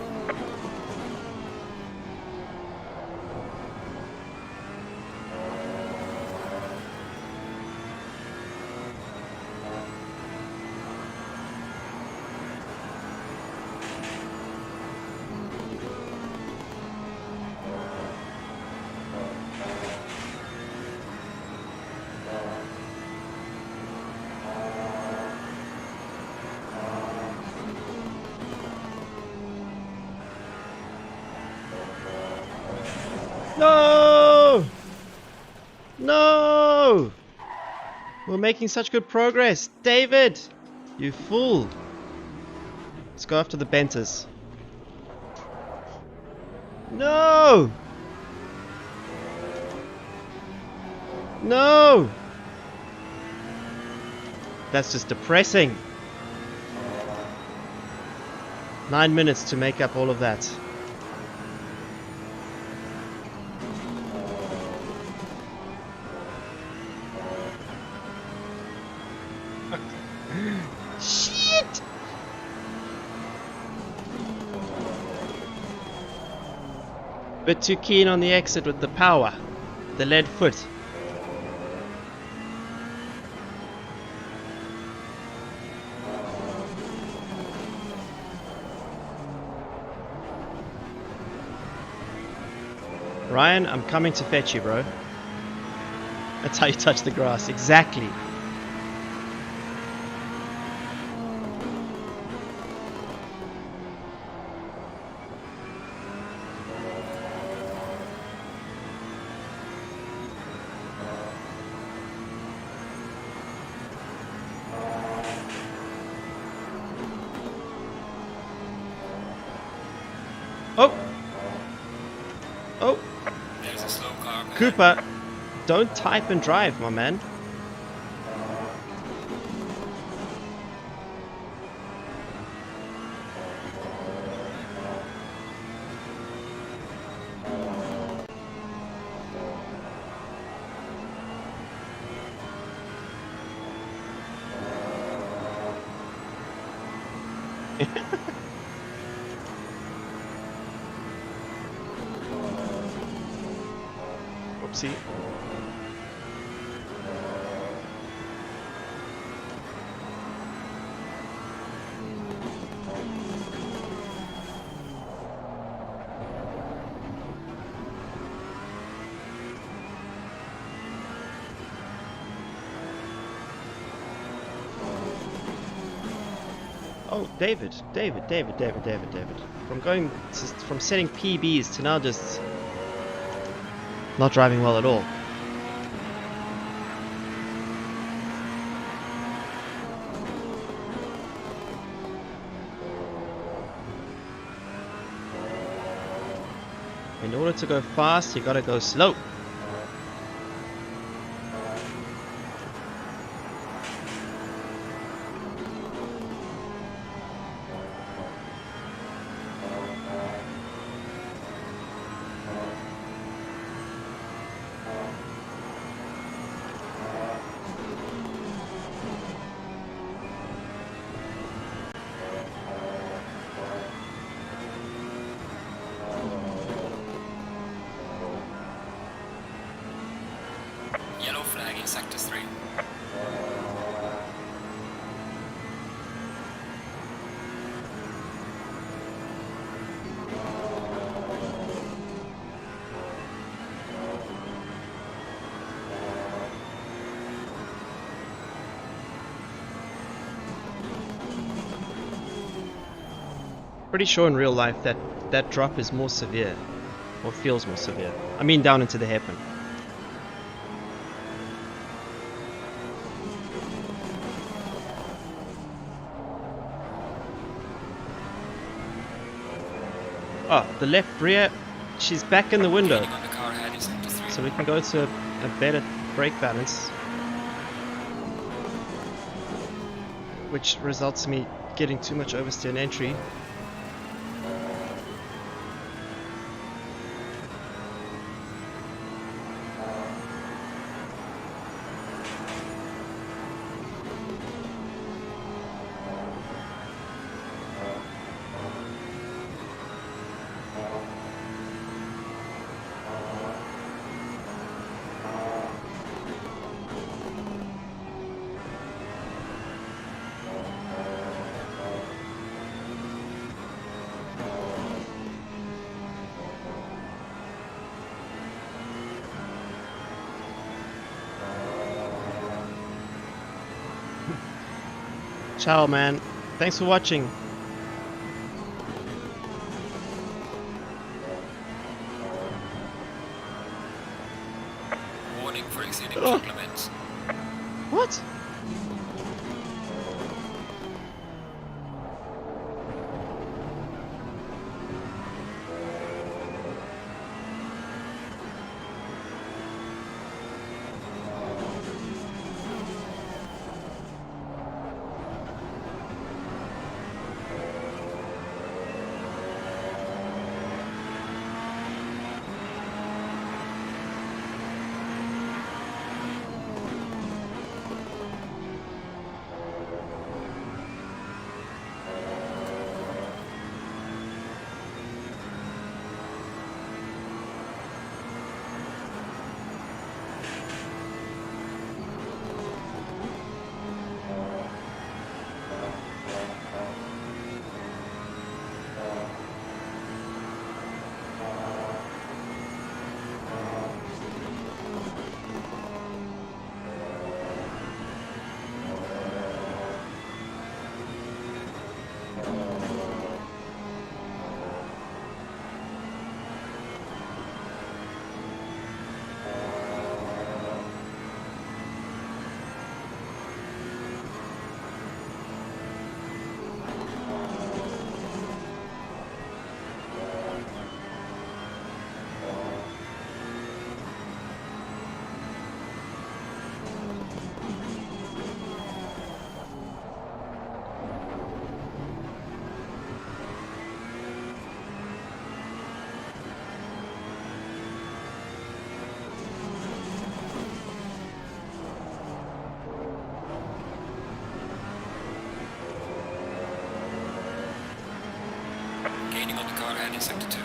No! No! We're making such good progress. David! You fool! Let's go after the Benters. No! No! That's just depressing. 9 minutes to make up all of that. Shit! Bit too keen on the exit with the power. The lead foot. Ryan, I'm coming to fetch you, bro. That's how you touch the grass. Exactly. Oh! Oh! There's a slow car behind. Cooper, don't type and drive, my man. Oopsie. Oh, David. From setting PBs to now just not driving well at all. In order to go fast, you gotta go slow. Yellow flag in sector 3. Pretty sure in real life that drop is more severe, or feels more severe. I mean down into the hairpin. Oh, the left rear, she's back in the window. Gaining on the car ahead in sector 3. So we can go to a better brake balance, which results in me getting too much oversteer in entry. Ciao, man. Thanks for watching. Warning for exceeding Oh. track limits. What? Gaining on the car ahead in sector 2.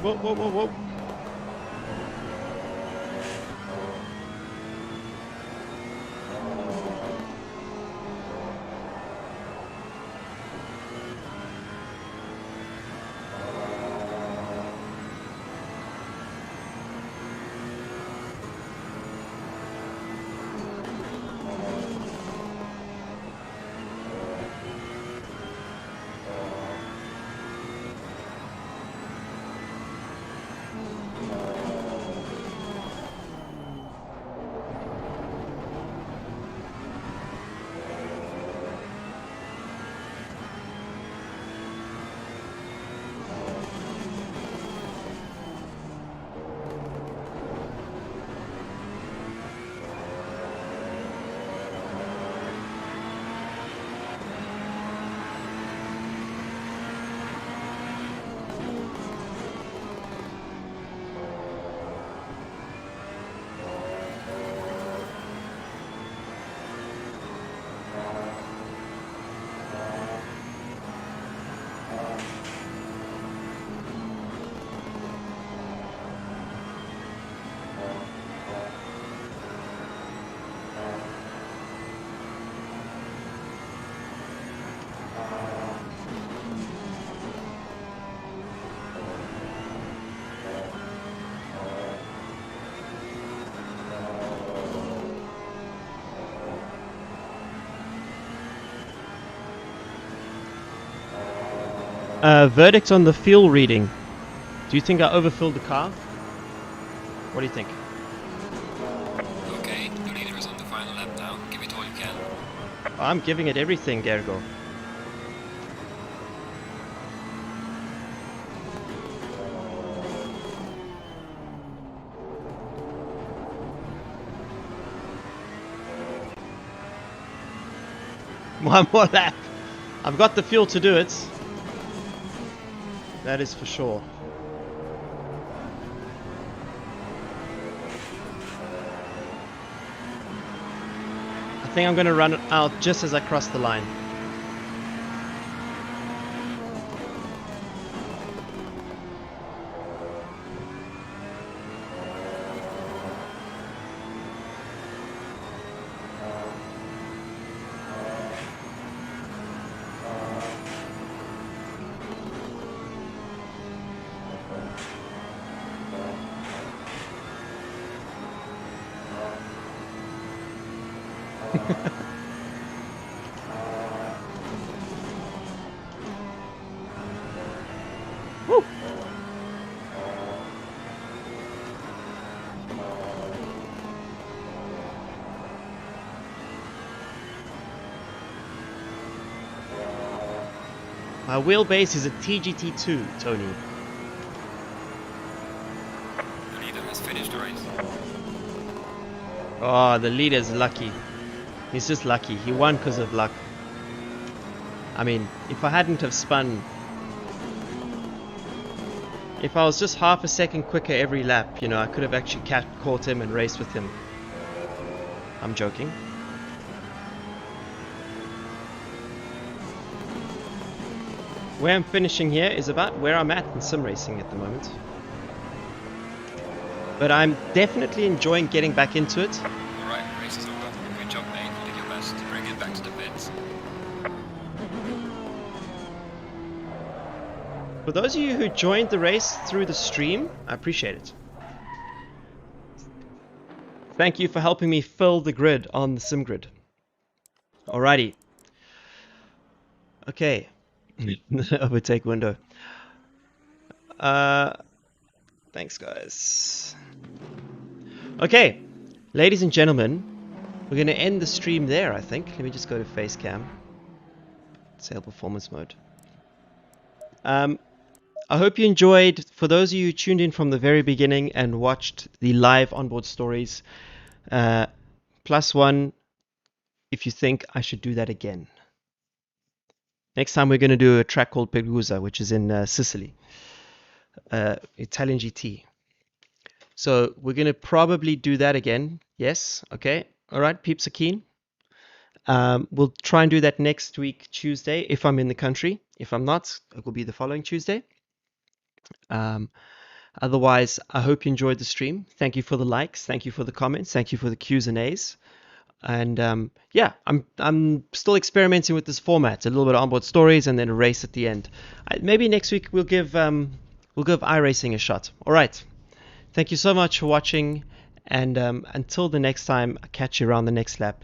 Whoa, whoa, whoa, whoa. Verdict on the fuel reading. Do you think I overfilled the car? What do you think? Okay, the leader is on the final lap now. Give it all you can. I'm giving it everything, Gergo. One more lap. I've got the fuel to do it. That is for sure. I think I'm going to run it out just as I cross the line. Woo! My wheelbase is a TGT2, Tony. The leader has finished the race. Oh, the leader's lucky. He's just lucky. He won because of luck. I mean, if I hadn't have spun... If I was just half a second quicker every lap, you know, I could have actually caught him and raced with him. I'm joking. Where I'm finishing here is about where I'm at in sim racing at the moment. But I'm definitely enjoying getting back into it. Alright, race is over. Good job, mate. You did your best to bring it back to the pits. For those of you who joined the race through the stream, I appreciate it. Thank you for helping me fill the grid on the sim grid. Alrighty. Okay. Overtake window. Thanks, guys. Okay, ladies and gentlemen, we're going to end the stream there, I think. Let me just go to face cam. Sail performance mode. I hope you enjoyed. For those of you who tuned in from the very beginning and watched the live onboard stories, +1 if you think I should do that again. Next time we're going to do a track called Perusa, which is in Sicily, Italian GT. So we're going to probably do that again. Yes, okay. All right, peeps are keen. We'll try and do that next week, Tuesday, if I'm in the country. If I'm not, it will be the following Tuesday. Otherwise, I hope you enjoyed the stream. Thank you for the likes. Thank you for the comments. Thank you for the Q's and A's. And yeah, I'm still experimenting with this format. A little bit of onboard stories and then a race at the end. Maybe next week we'll give iRacing a shot. All right. Thank you so much for watching. And until the next time, I'll catch you around the next lap.